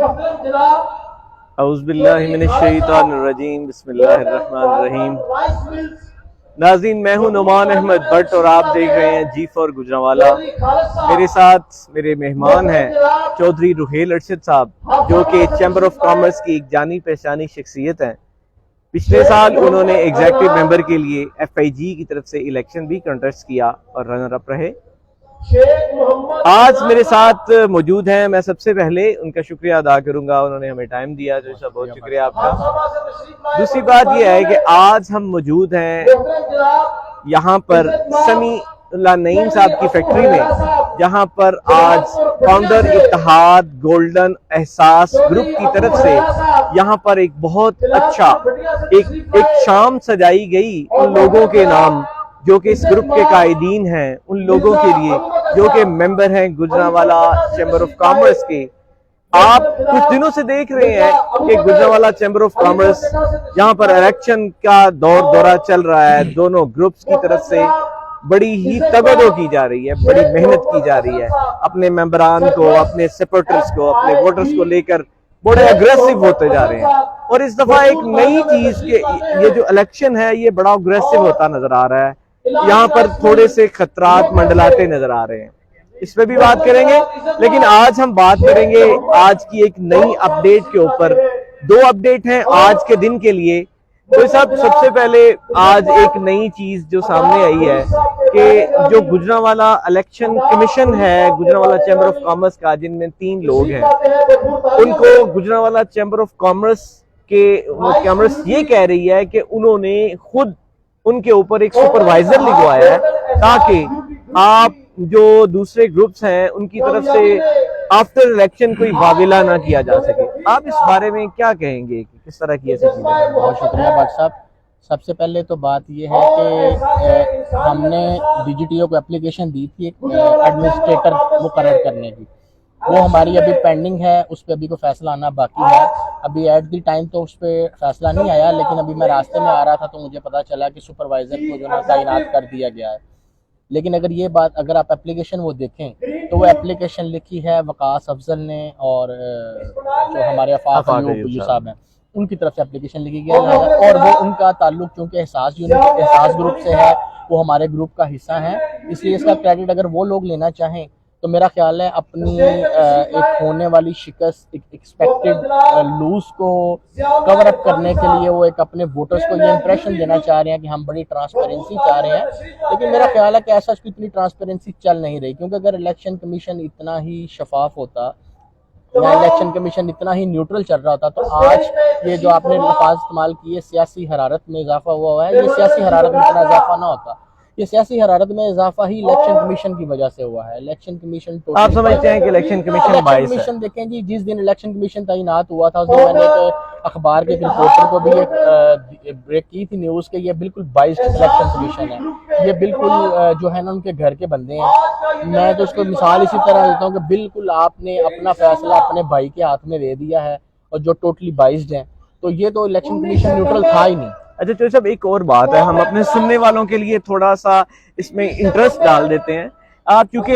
औज़ुबिल्लाहिमिनश्शैतानिर्रजीम बिस्मिल्लाहिर्रहमानिर्रहीम। नाज़रीन, मैं हूं नुमान अहमद भट्ट और आप देख रहे हैं G4 गुजरांवाला। मेरे साथ मेरे मेहमान हैं चौधरी रुहेल अरशद साहब, जो कि चैम्बर ऑफ कॉमर्स की एक जानी पहचानी शख्सियत हैं। पिछले साल उन्होंने एग्जीक्यूटिव मेंबर के लिए FIG की तरफ से इलेक्शन भी कंटेस्ट किया और रनर अप रहे। आज मेरे साथ मौजूद हैं। मैं सबसे पहले उनका शुक्रिया अदा करूंगा, उन्होंने हमें टाइम दिया, जो सब बहुत शुक्रिया आपका। दूसरी बात यह है कि आज हम मौजूद हैं यहाँ पर समीउल्लाह नईम साहब की फैक्ट्री में, जहाँ पर आज फाउंडर इत्तेहाद गोल्डन एहसास ग्रुप की तरफ से यहाँ पर एक बहुत अच्छा एक शाम सजाई गई उन लोगों के नाम जो कि इस ग्रुप के कायदीन हैं, उन लोगों के लिए जो कि मेंबर हैं गुजरांवाला चैम्बर ऑफ कॉमर्स के। आप कुछ दिनों से देख रहे हैं कि गुजरांवाला चैम्बर ऑफ कॉमर्स यहाँ पर इलेक्शन का दौरा चल रहा है। दोनों ग्रुप्स की तरफ से बड़ी ही तवज्जो की जा रही है, बड़ी मेहनत की जा रही है। अपने मेंबरान को, अपने सपोर्टर्स को, अपने वोटर्स को लेकर बड़े अग्रेसिव होते जा रहे हैं। और इस दफा एक नई चीज के ये जो इलेक्शन है ये बड़ा अग्रेसिव होता नजर आ रहा है। यहाँ पर थोड़े से खतरात मंडलाते नजर आ रहे हैं, इस पे भी बात करेंगे। लेकिन आज हम बात करेंगे आज की एक नई अपडेट के ऊपर। दो अपडेट हैं आज के दिन के लिए। तो सबसे पहले आज एक नई चीज जो सामने आई है कि जो गुजरांवाला इलेक्शन कमीशन है गुजरांवाला चैम्बर ऑफ कॉमर्स का, जिनमें 3 लोग हैं, उनको गुजरांवाला चैम्बर ऑफ कॉमर्स ये कह रही है कि उन्होंने खुद उनके ऊपर एक सुपरवाइजर लिखवाया है ताकि आप जो दूसरे ग्रुप्स हैं उनकी तरफ से आफ्टर इलेक्शन कोई वाविला ना किया जा सके। आप इस बारे में क्या कहेंगे कि किस तरह की ऐसी चीजें? बहुत शुक्रिया भट्ट साहब। सबसे पहले तो बात यह है कि हमने DGTO को एप्लीकेशन दी थी एक एडमिनिस्ट्रेटर मुकर्रर करने की। वो हमारी अभी पेंडिंग है, उस पर अभी को फैसला आना बाकी है। अभी एट द टाइम तो उस पर फैसला नहीं आया, लेकिन अभी मैं रास्ते में आ रहा था तो मुझे पता चला कि सुपरवाइजर को जो है तैनात कर दिया गया है। लेकिन अगर आप एप्लीकेशन वो देखें तो वो एप्लीकेशन लिखी है वकास अफजल ने और जो हमारे आफाक साहब हैं उनकी तरफ से एप्लीकेशन लिखी गई है। और वो उनका ताल्लुक चूँकि एहसास ग्रुप से है, वो हमारे ग्रुप का हिस्सा है, इसलिए इसका क्रेडिट अगर वो लोग लेना चाहें तो मेरा ख्याल है अपनी एक होने वाली शिकस्त, एक एक्सपेक्टेड लूज को कवर अप करने के लिए वो एक अपने वोटर्स को ये इंप्रेशन देना चाह रहे हैं कि हम बड़ी ट्रांसपेरेंसी चाह रहे हैं। लेकिन मेरा ख्याल है कि ऐसा इतनी ट्रांसपेरेंसी चल नहीं रही, क्योंकि अगर इलेक्शन कमीशन इतना ही शफाफ होता या इलेक्शन कमीशन इतना ही न्यूट्रल चल रहा होता तो आज ये जो आपने लफ्ज़ इस्तेमाल किए सियासी हरारत में इजाफा हुआ है, ये सियासी हरारत में इतना इजाफा ना होता। ये सियासी हरारत में इजाफा ही इलेक्शन कमीशन की वजह से हुआ है। इलेक्शन कमीशन आप समझते हैं कि इलेक्शन कमीशन देखें जी, जिस दिन इलेक्शन कमीशन तैनात हुआ था उस दिन मैंने एक अखबार के रिपोर्टर को भी एक ब्रेक की थी न्यूज़ के, ये बिल्कुल बाइस्ड इलेक्शन कमीशन है, ये बिल्कुल जो है ना उनके घर के बंदे हैं। मैं तो उसको मिसाल इसी तरह देता हूँ कि बिल्कुल आपने अपना फैसला अपने भाई के हाथ में दे दिया है और जो टोटली बाइस्ड हैं, तो ये तो इलेक्शन कमीशन न्यूट्रल था ही नहीं। अच्छा चौधरी साहब, एक और बात है, हम अपने सुनने वालों के लिए थोड़ा सा इसमें इंटरेस्ट डाल देते हैं। आप क्योंकि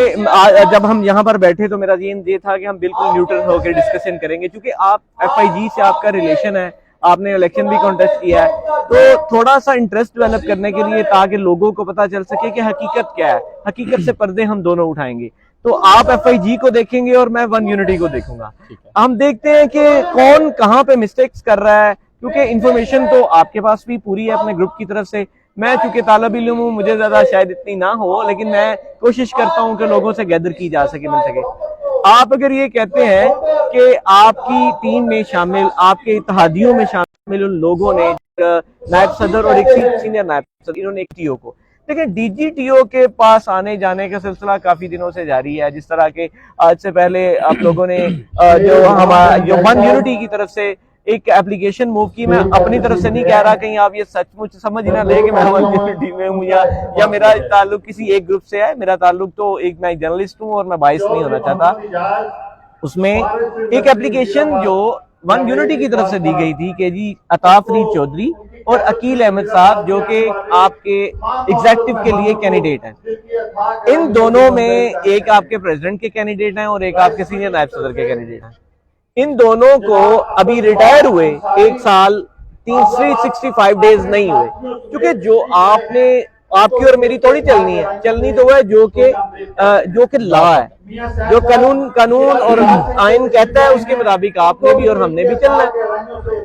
जब हम यहाँ पर बैठे तो मेरा ये था कि हम बिल्कुल न्यूट्रल होकर डिस्कशन करेंगे, क्योंकि आप FIG से आपका रिलेशन है, आपने इलेक्शन भी कॉन्टेस्ट किया है, तो थोड़ा सा इंटरेस्ट डेवलप करने के लिए ताकि लोगों को पता चल सके कि हकीकत क्या है। हकीकत से पर्दे हम दोनों उठाएंगे, तो आप FIG को देखेंगे और मैं वन यूनिटी को देखूंगा। हम देखते हैं कि कौन कहाँ पे मिस्टेक्स कर रहा है, क्योंकि इन्फॉर्मेशन तो आपके पास भी पूरी है अपने ग्रुप की तरफ से। मैं चूंकि तालिब इल्म हूँ, मुझे ज्यादा शायद इतनी ना हो, लेकिन मैं कोशिश करता हूँ कि लोगों से गैदर की जा सके, मिल सके। आप अगर ये कहते हैं कि आपकी टीम में शामिल, आपके इत्तेहादियों में शामिल उन लोगों ने नायब सदर और एक सीनियर नायब सदर, इन्होंने एक TO को, लेकिन DGTO के पास आने जाने का सिलसिला काफी दिनों से जारी है। जिस तरह के आज से पहले आप लोगों ने जो वन यूनिटी की तरफ से एक एप्लीकेशन मूव की, मैं अपनी तरफ से नहीं कह रहा, कहीं आप ये सचमुच समझ ही ना ले कि मैं वन यूनिटी में हूँ या मेरा ताल्लुक किसी एक ग्रुप से है। मेरा ताल्लुक तो एक, मैं जर्नलिस्ट हूँ और मैं बाइस नहीं होना चाहता। उसमें एक एप्लीकेशन जो वन यूनिटी की तरफ से दी गई थी कि जी अताफरीद चौधरी और अकील अहमद साहब, जो कि आपके एग्जीक्यूटिव के लिए कैंडिडेट हैं, इन दोनों में एक आपके प्रेसिडेंट के कैंडिडेट हैं और एक आपके सीनियर नायब सदर के कैंडिडेट हैं। इन दोनों को अभी रिटायर हुए 1 साल 365 डेज नहीं हुए, क्योंकि जो आपकी और मेरी थोड़ी चलनी तो है जो कि लॉ है, जो कानून और आइन कहता है उसके मुताबिक आपने भी और हमने भी चलना है।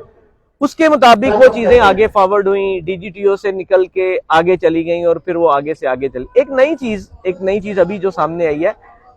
उसके मुताबिक वो चीजें आगे फॉरवर्ड हुई, डीजीटीओ से निकल के आगे चली गई और फिर वो आगे से आगे चली। एक नई चीज अभी जो सामने आई है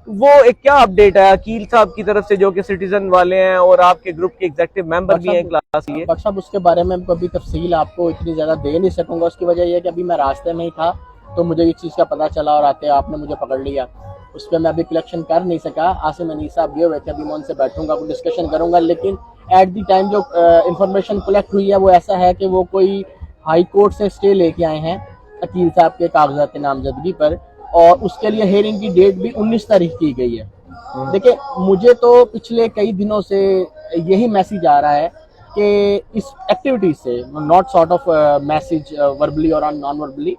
वो एक क्या अपडेट है अकील साहब की तरफ से, जो कि सिटीजन वाले हैं और आपके ग्रुप के एग्जीक्यूटिव मेंबर भी हैं क्लास ये। डॉक्टर साहब उसके बारे में कभी तफसील आपको इतनी ज्यादा दे नहीं सकूंगा। उसकी वजह यह है कि अभी मैं रास्ते में ही था तो मुझे इस चीज़ का पता चला और आते आपने मुझे पकड़ लिया। उस पर मैं अभी कलेक्शन कर नहीं सका। आसिम अनीस साहब गए हुए थे, अभी मैं उनसे बैठूंगा, कुछ डिस्कशन करूंगा। लेकिन एट दी टाइम जो इंफॉर्मेशन कलेक्ट हुई है वो ऐसा है कि वो कोई हाई कोर्ट से स्टे लेके आए हैं अकील साहब के कागजात नामजदगी पर, और उसके लिए हेयरिंग की डेट भी 19 तारीख की गई है। देखिए मुझे तो पिछले कई दिनों से यही मैसेज आ रहा है कि इस एक्टिविटी से, not sort of message verbally और नॉन वर्बली,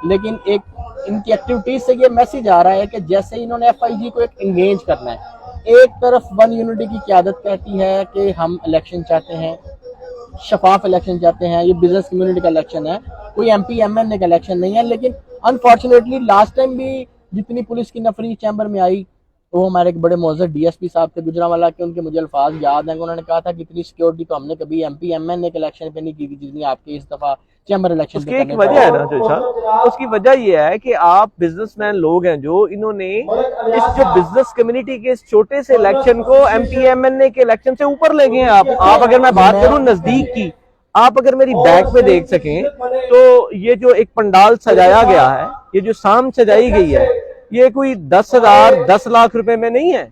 लेकिन एक इनकी एक्टिविटीज से ये मैसेज आ रहा है कि जैसे इन्होंने एफआईजी को एक एंगेज करना है। एक तरफ वन यूनिटी की क़यादत कहती है कि हम इलेक्शन चाहते हैं, शफाफ इलेक्शन चाहते हैं, ये बिजनेस कम्युनिटी का इलेक्शन है, कोई एमपी एमएनए का इलेक्शन नहीं है। लेकिन अनफॉर्चुनेटली लास्ट टाइम भी जितनी पुलिस की नफरी चैम्बर में आई, वो हमारे एक बड़े मौजूद डीएसपी साहब थे गुजरांवाला के, उनके मुझे अल्फाज याद हैं। उन्होंने कहा था कि इतनी सिक्योरिटी तो हमने कभी एमपी एमएनए के इलेक्शन पे नहीं की थी जितनी आपके इस दफा चैम्बर इलेक्शन उसकी एक वजह है ना जो साहब, उसकी वजह ये है कि आप बिजनेसमैन लोग हैं जो इन्होंने इस जो बिजनेस कम्युनिटी के इस छोटे से इलेक्शन को एमपी एमएनए के इलेक्शन से ऊपर ले गए हैं। आप अगर मैं बात करूं नजदीक की, आप अगर मेरी बैक पे देख सकें तो ये जो एक पंडाल सजाया गया है, ये जो शाम सजाई गई है, ये कोई 10 लाख रुपए में नहीं है।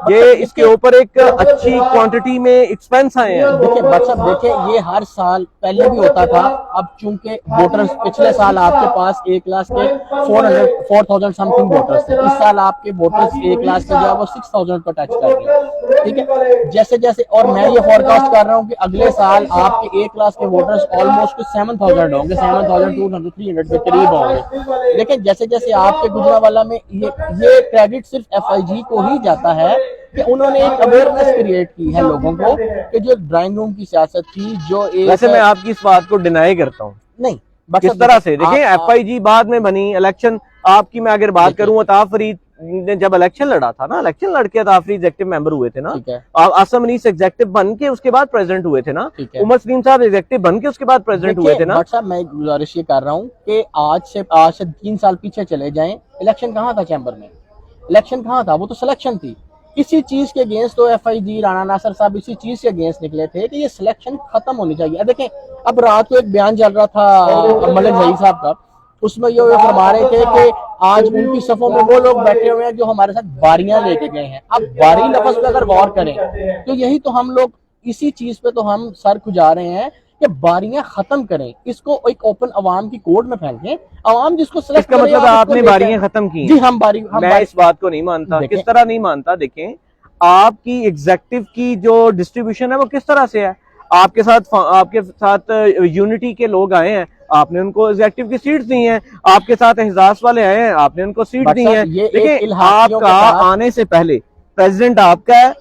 ये इसके ऊपर एक अच्छी क्वांटिटी में एक्सपेंस आए हैं। देखिए बच्चा, देखिए ये हर साल पहले भी होता था। अब चूंकि वोटर्स पिछले साल आपके पास 1 लाख के 4,000 समथिंग वोटर्स थे, इस साल आपके वोटर्स 1 लाख के जो है वो 6,000 को टच कर रहे हैं। ठीक है, जैसे जैसे, और मैं ये फोरकास्ट कर रहा हूँ कि अगले साल आपके 1 लाख के वोटर्स ऑलमोस्ट 7,000 होंगे, 7,200 300 के करीब होंगे। लेकिन जैसे जैसे आपके गुजरांवाला में ये क्रेडिट सिर्फ एफआईजी को ही जाता है कि उन्होंने एक अवेयरनेस क्रिएट की है लोगों को कि जो ड्राइंग रूम की सियासत थी, जो एक वैसे मैं आपकी इस बात को डिनाई करता हूँ। नहीं, किस तरह से देखिए एफआईजी बाद में बनी, इलेक्शन आपकी मैं अगर बात करूं, अताफ फरीद ने जब इलेक्शन लड़ा था ना, इलेक्शन लड़के अताफ फरीद एग्जेक्टिव मेंबर हुए थे ना, आसिम अनीस एग्जेक्टिव बन के उसके बाद प्रेसिडेंट हुए थे ना, उमर सलीम साहब एग्जेक्टिव बन के उसके बाद प्रेसिडेंट हुए थे ना। साहब मैं गुजारिश ये कर रहा हूँ कि आज से 3 साल पीछे चले जाएं, इलेक्शन कहाँ था चैम्बर में, इलेक्शन कहाँ था, वो तो सिलेक्शन थी। इसी चीज के अगेंस्ट तो एफआईजी राणा नासर साहब इसी चीज के अगेंस्ट निकले थे कि ये सिलेक्शन खत्म होनी चाहिए। देखें अब रात को एक बयान चल रहा था मलिक जही साहब का, उसमें ये फरमा रहे थे कि आज उनकी सफों में वो लोग बैठे हुए हैं जो हमारे साथ बारियां लेके गए हैं। अब बारी लफ्ज पे अगर गौर करें तो यही तो हम लोग, इसी चीज पे तो हम सर खुजा रहे हैं कि बारियां खत्म करें, इसको एक ओपन अवाम की कोर्ट में फेंकें, अवाम जिसको सिलेक्ट करे। मतलब आपने बारियां खत्म की? जी हम मैं इस बात को नहीं मानता। किस तरह नहीं मानता? देखें आपकी एग्जेक्टिव की जो डिस्ट्रीब्यूशन है वो किस तरह से है। आपके साथ यूनिटी के लोग आए हैं, आपने उनको एग्जेक्टिव की सीट्स दी हैं। आपके साथ एहसास वाले आए हैं, आपने उनको सीट दी हैं। देखिए आपका आने से पहले प्रेसिडेंट आपका है,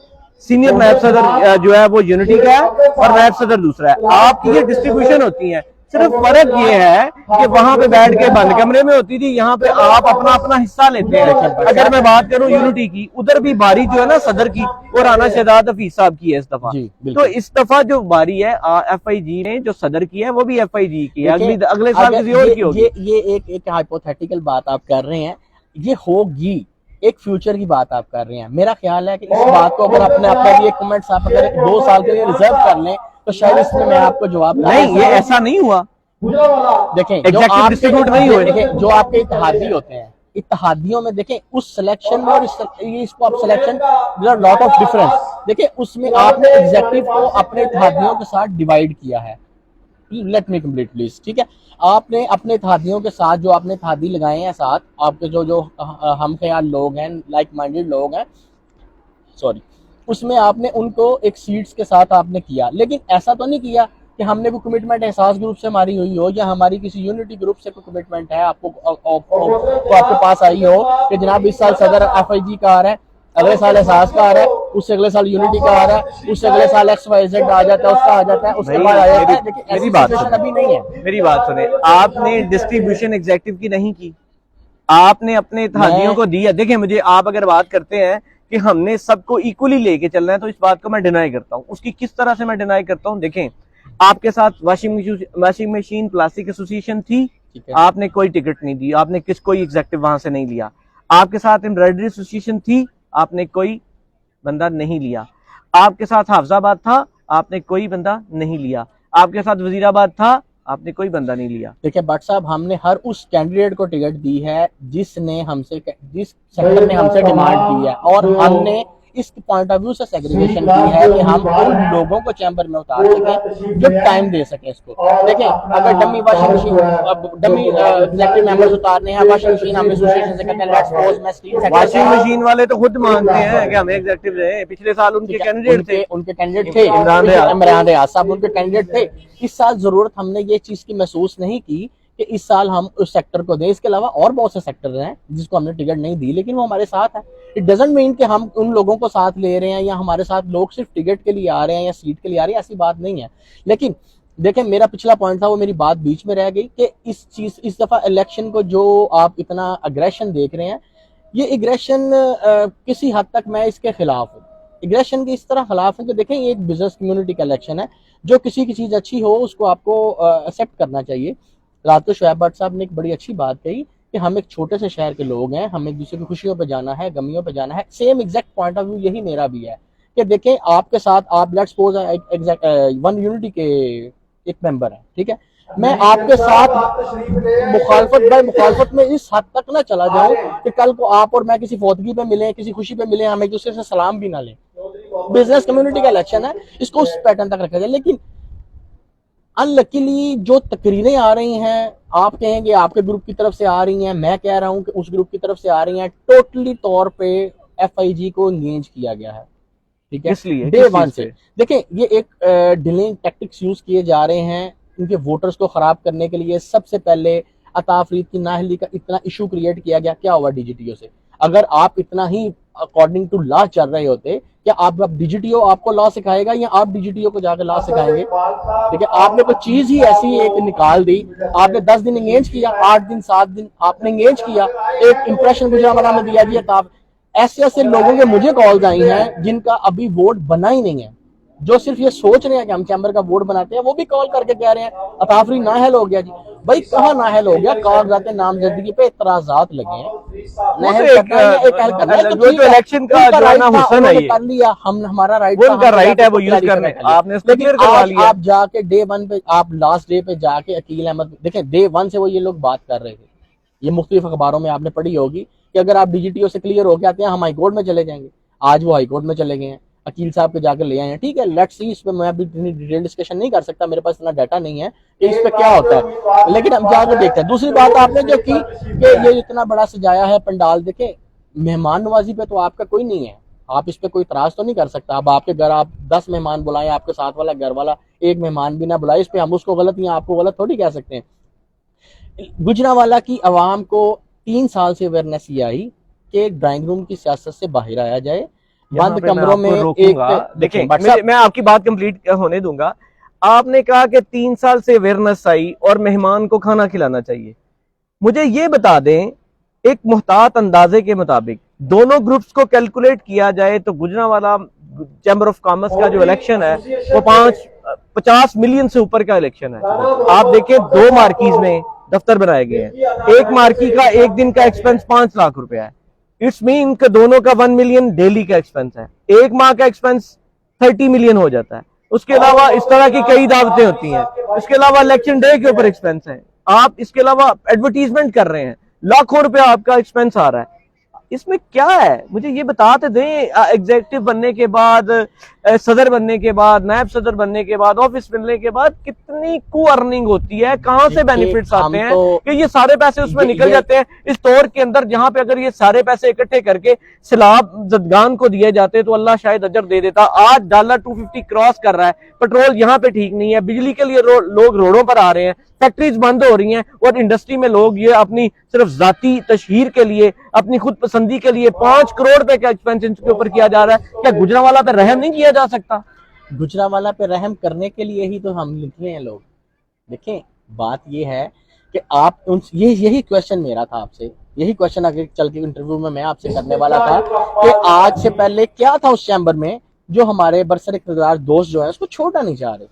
सीनियर नायब सदर जो है वो यूनिटी का है और नायब सदर दूसरा है। आपकी ये डिस्ट्रीब्यूशन होती है। सिर्फ फर्क ये है कि वहां पे बैठ के बंद कमरे में होती थी, यहाँ पे आप अपना अपना हिस्सा लेते हैं। अगर मैं बात करूं यूनिटी की, उधर भी बारी जो है ना सदर की, वो राना शहजाद हफीज साहब की है इस दफा। तो इस दफा जो बारी है एफआईजी ने जो सदर की है वो भी एफआईजी की है, अगले साल किसी और की होगी। ये एक हाइपोथेटिकल बात आप कर रहे हैं, ये होगी, एक फ्यूचर की बात आप कर रहे हैं। मेरा ख्याल है कि इस बात को अगर अपने भी एक कमेंट्स आप अगर 2 साल के लिए रिजर्व कर लें तो शायद इसमें मैं आपको जवाब नहीं, ये ऐसा नहीं हुआ। देखें एग्जैक्टिव डिस्ट्रीब्यूट नहीं हुए। देखें जो आपके इत्तेहादी होते हैं, इत्तेहादियों में देखें उस सिलेक्शन में और इसको आप सिलेक्शन लॉट ऑफ डिफरेंस। देखें उसमें आपने एग्जेक्टिव को अपने इत्तेहादियों के साथ डिवाइड किया है। Let me complete please. ठीक है, आपने अपने इत्तेहादियों के साथ जो आपने इत्तेहादी लगाए हैं साथ, आपके जो हम ख्याल लोग हैं, लाइक माइंडेड लोग हैं, सॉरी, उसमें आपने उनको एक सीट्स के साथ आपने किया। लेकिन ऐसा तो नहीं किया कि हमने कोई कमिटमेंट एहसास ग्रुप से हमारी हुई हो या हमारी किसी यूनिटी ग्रुप से कोई कमिटमेंट है आपके पास आई हो कि जनाब इस साल सदर एफआईजी का आ रहा है, अगले साल एहसास का आ रहा है, उससे अगले साल यूनिटी का आ रहा है, उससे अगले साल XYZ आ जाता है, उसका आ जाता है, उसके बाद आ जाता है। लेकिन मेरी ऐसी बात सिचुएशन सुने, अभी नहीं है। मेरी बात सुने, आपने डिस्ट्रीब्यूशन एग्जेक्टिव की नहीं की, आपने अपने इत्तेहादियों को दिया। देखिए मुझे, आप अगर बात करते हैं कि हमने सबको इक्वली लेके चलना है, तो इस बात को मैं डिनाई करता हूं। उसकी किस तरह से मैं डिनाई करता हूं? देखें, आपके साथ वॉशिंग मशीन प्लास्टिक एसोसिएशन थी, आपने कोई टिकट नहीं दी, आपने कोई एग्जेक्टिव वहां से नहीं लिया। आपके साथ एम्ब्रॉयडरी एसोसिएशन थी, आपने कोई बंदा नहीं लिया। आपके साथ हाफजाबाद था, आपने कोई बंदा नहीं लिया। आपके साथ वजीराबाद था, आपने कोई बंदा नहीं लिया। देखिए भट्ट साहब, हमने हर उस कैंडिडेट को टिकट दी है जिस सेक्टर ने हमसे डिमांड की है, और हमने इस पॉइंट ऑफ व्यू से सेग्रीगेशन की है कि हम उन लोगों को चैम्बर में उतार सकें जो टाइम दे सके इसको। देखिए, अगर dummy washing machine, dummy executive members उतारने हैं, वॉशिंग मशीन हम एसोसिएशन से कहते हैं लेट्स सपोज मैं स्टील सेक्टर, वॉशिंग मशीन वाले तो खुद मांगते हैं कि हमें एग्जेक्टिव दें। पिछले साल उनके कैंडिडेट थे, उनके कैंडिडेट थे इमरान रियाज साहब, उनके कैंडिडेट थे। इस साल जरूरत हमने ये चीज की महसूस नहीं की कि इस साल हम उस सेक्टर को दें। इसके अलावा और बहुत से सेक्टर हैं जिसको हमने टिकट नहीं दी, लेकिन वो हमारे साथ है। इट डजंट मीन कि हम उन लोगों को साथ ले रहे हैं या हमारे साथ लोग सिर्फ टिकट के लिए आ रहे हैं या सीट के लिए आ रहे हैं, ऐसी बात नहीं है। लेकिन देखें, मेरा पिछला पॉइंट था, वो मेरी बात बीच में रह गई कि इस दफा इलेक्शन को जो आप इतना अग्रेशन देख रहे हैं, ये एग्रेशन किसी हद तक मैं इसके खिलाफ हूँ। एग्रेशन के इस तरह खिलाफ है कि देखें, ये एक बिजनेस कम्युनिटी का इलेक्शन है। जो किसी की चीज अच्छी हो उसको आपको एक्सेप्ट करना चाहिए। रात को शोएब भट्ट साहब ने एक बड़ी अच्छी बात कही कि हम एक छोटे से शहर के लोग हैं, हमें एक दूसरे की खुशियों पे जाना है, गमियों पे जाना है। Same exact point of view यही मेरा भी है कि देखें, आपके साथ आप लेट्स सपोज वन यूनिटी के एक मेंबर है, ठीक है, मैं आपके साथ मुखालफत में इस हद तक ना चला जाऊं कि कल को आप और मैं किसी फौतगी पे मिले, किसी खुशी पे मिले, हम एक दूसरे से सलाम भी ना लें। बिजनेस कम्युनिटी का इलेक्शन है, इसको उस पैटर्न तक रखा जाए। लेकिन अनलकीली जो तकरीरें आ रही हैं, आप कहेंगे आपके ग्रुप की तरफ से आ रही हैं, मैं कह रहा हूं कि उस ग्रुप की तरफ से आ रही हैं, टोटली तौर पे FIG को एंगेज किया गया है, ठीक है, इसलिए डे वन से। देखें, ये एक डिलेइंग टैक्टिक्स यूज किए जा रहे हैं इनके वोटर्स को खराब करने के लिए। सबसे पहले अता फरीद की नाअहली का इतना इशू क्रिएट किया गया। क्या हुआ DGTO से? अगर आप इतना ही अकॉर्डिंग टू लॉ चल रहे होते, क्या आप DGTO आपको लॉ सिखाएगा या आप DGTO को जाकर लॉ सिखाएंगे? ठीक है, आपने कोई चीज ही ऐसी एक निकाल दी, आपने 10 दिन एंगेज किया, 8 दिन 7 दिन आपने एंगेज किया, एक इंप्रेशन गुजरावाला में दिया दिया था। ऐसे ऐसे लोगों के मुझे कॉल्स आई हैं जिनका अभी वोट बना ही नहीं है, जो सिर्फ ये सोच रहे हैं कि हम चैम्बर का वोट बनाते हैं। वो भी कॉल करके कह रहे हैं अताफरी नाहल हो गया जी। भाई कहाँ नाहल हो गया? कागजात नामजदगी पे इतराजात लगे हैं, इलेक्शन का जो हुसन है, कर लिया हम, हमारा राइट, वो उनका राइट है, वो यूज करने का। आपने उसको क्लियर करवा लिया। आप जाके डे 1 पे, आप लास्ट डे पे जाके अकील अहमद देखें, डे 1 से वो ये लोग बात कर रहे थे, ये मुख्तलिफ अखबारों में आपने पढ़ी होगी कि अगर आप DGTO से क्लियर होके आते हैं हम हाईकोर्ट में चले जाएंगे। आज वो हाईकोर्ट में चले गए हैं, अकील साहब के जाकर ले आए हैं। ठीक है, लेट्स सी, इस पे मैं अभी इतनी डिटेल डिस्कशन नहीं कर सकता, मेरे पास इतना डाटा नहीं है कि इस पे क्या होता है, लेकिन हम जाकर देखते हैं। दूसरी बात आपने जो की कि ये इतना बड़ा सजाया है पंडाल, देखे मेहमान नवाजी पे तो आपका कोई नहीं है, आप इस पे कोई इतराज तो नहीं कर सकता। अब आपके घर आप 10 मेहमान बुलाएं, आपके साथ वाला घर वाला एक मेहमान भी ना बुलाए, इस पे हम उसको गलत या आपको गलत थोड़ी कह सकते हैं। गुजरावाला की आवाम को 3 साल से अवेयरनेस ये आई कि ड्राइंग रूम की सियासत से बाहर आया जाए, बंद कमरों में एक देखें, मैं आपकी बात कंप्लीट होने दूंगा। आपने कहा कि 3 साल से अवेयरनेस आई और मेहमान को खाना खिलाना चाहिए। मुझे ये बता दें, एक मुहतात अंदाजे के मुताबिक दोनों ग्रुप्स को कैलकुलेट किया जाए तो गुजरावाला चैम्बर ऑफ कॉमर्स का जो इलेक्शन है वो 50 मिलियन से ऊपर का इलेक्शन है। आप देखें, 2 मार्कीज में दफ्तर बनाए गए हैं। एक मार्की का एक दिन का एक्सपेंस 5 लाख रुपया है। इट्स मीन कि दोनों का 1 मिलियन डेली का एक्सपेंस है। एक माह का एक्सपेंस 30 मिलियन हो जाता है। उसके अलावा इस तरह की कई दावतें होती हैं। इसके अलावा इलेक्शन डे के ऊपर एक्सपेंस है। आप इसके अलावा एडवर्टीजमेंट कर रहे हैं, लाखों रुपया आपका एक्सपेंस आ रहा है। इसमें क्या है मुझे ये बताते दें। एग्जीक्यूटिव बनने के बाद, सदर बनने के बाद, नायब सदर बनने के बाद, ऑफिस मिलने के बाद कितनी को अर्निंग होती है, कहां से बेनिफिट्स आते हैं कि ये सारे पैसे उसमें निकल जाते हैं। इस दौर के अंदर जहां पे अगर ये सारे पैसे इकट्ठे करके सैलाब जदगान को दिए जाते तो अल्लाह शायद अजर दे देता। आज $250 क्रॉस कर रहा है, पेट्रोल यहाँ पे ठीक नहीं है, बिजली के लिए लोग रोडों पर आ रहे हैं, फैक्ट्रीज बंद हो रही हैं और इंडस्ट्री में लोग ये अपनी सिर्फ जाती तशहीर के लिए अपनी खुद पसंदी के लिए 5 करोड़ रुपए का एक्सपेंशन के ऊपर किया जा रहा है। क्या गुजरांवाला पे रहम नहीं किया जा सकता? गुजरांवाला पे रहम करने के लिए ही तो हम निकले हैं लोग। देखें, बात ये है कि आप यही क्वेश्चन मेरा था आपसे, यही क्वेश्चन आगे चल के इंटरव्यू में मैं आपसे करने वाला था कि आज से पहले क्या था उस चैम्बर में जो हमारे बरसर इक़्तिदार दोस्त जो है उसको छोड़ना नहीं चाह रहे।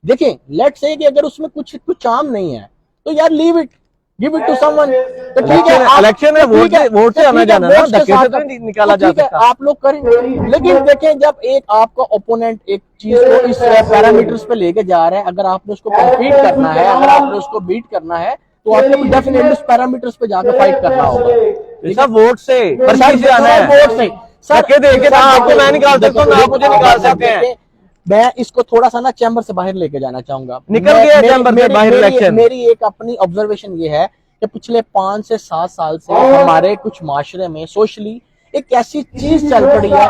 देखें, लेट्स से कि अगर उसमें कुछ काम नहीं है तो यार leave it, give it to someone. तो ठीक है, इलेक्शन है, वोट से आना जाना ना, धक्के से तो नहीं निकाला जा सकता। आप लोग करें, लेकिन देखें जब एक आपका ओपोनेंट एक चीज को इस पैरामीटर्स पे लेके जा रहा है, अगर आपने उसको कम्पीट करना है, अगर आपने उसको बीट करना है तो आपको डेफिनेटली उस पैरामीटर्स पे जाकर फाइट करना होगा। सब वोट से आना है, वोट से धक्के देके ना आपको मैं निकाल सकता हूँ, आप मुझे निकाल सकते हैं। मैं इसको थोड़ा सा ना चैम्बर से बाहर लेके जाना चाहूंगा। निकल गया चैम्बर से बाहर इलेक्शन। मेरी एक अपनी ऑब्जर्वेशन ये है कि पिछले 5 से 7 साल से हमारे कुछ माशरे में सोशली एक ऐसी चीज चल पड़ी है,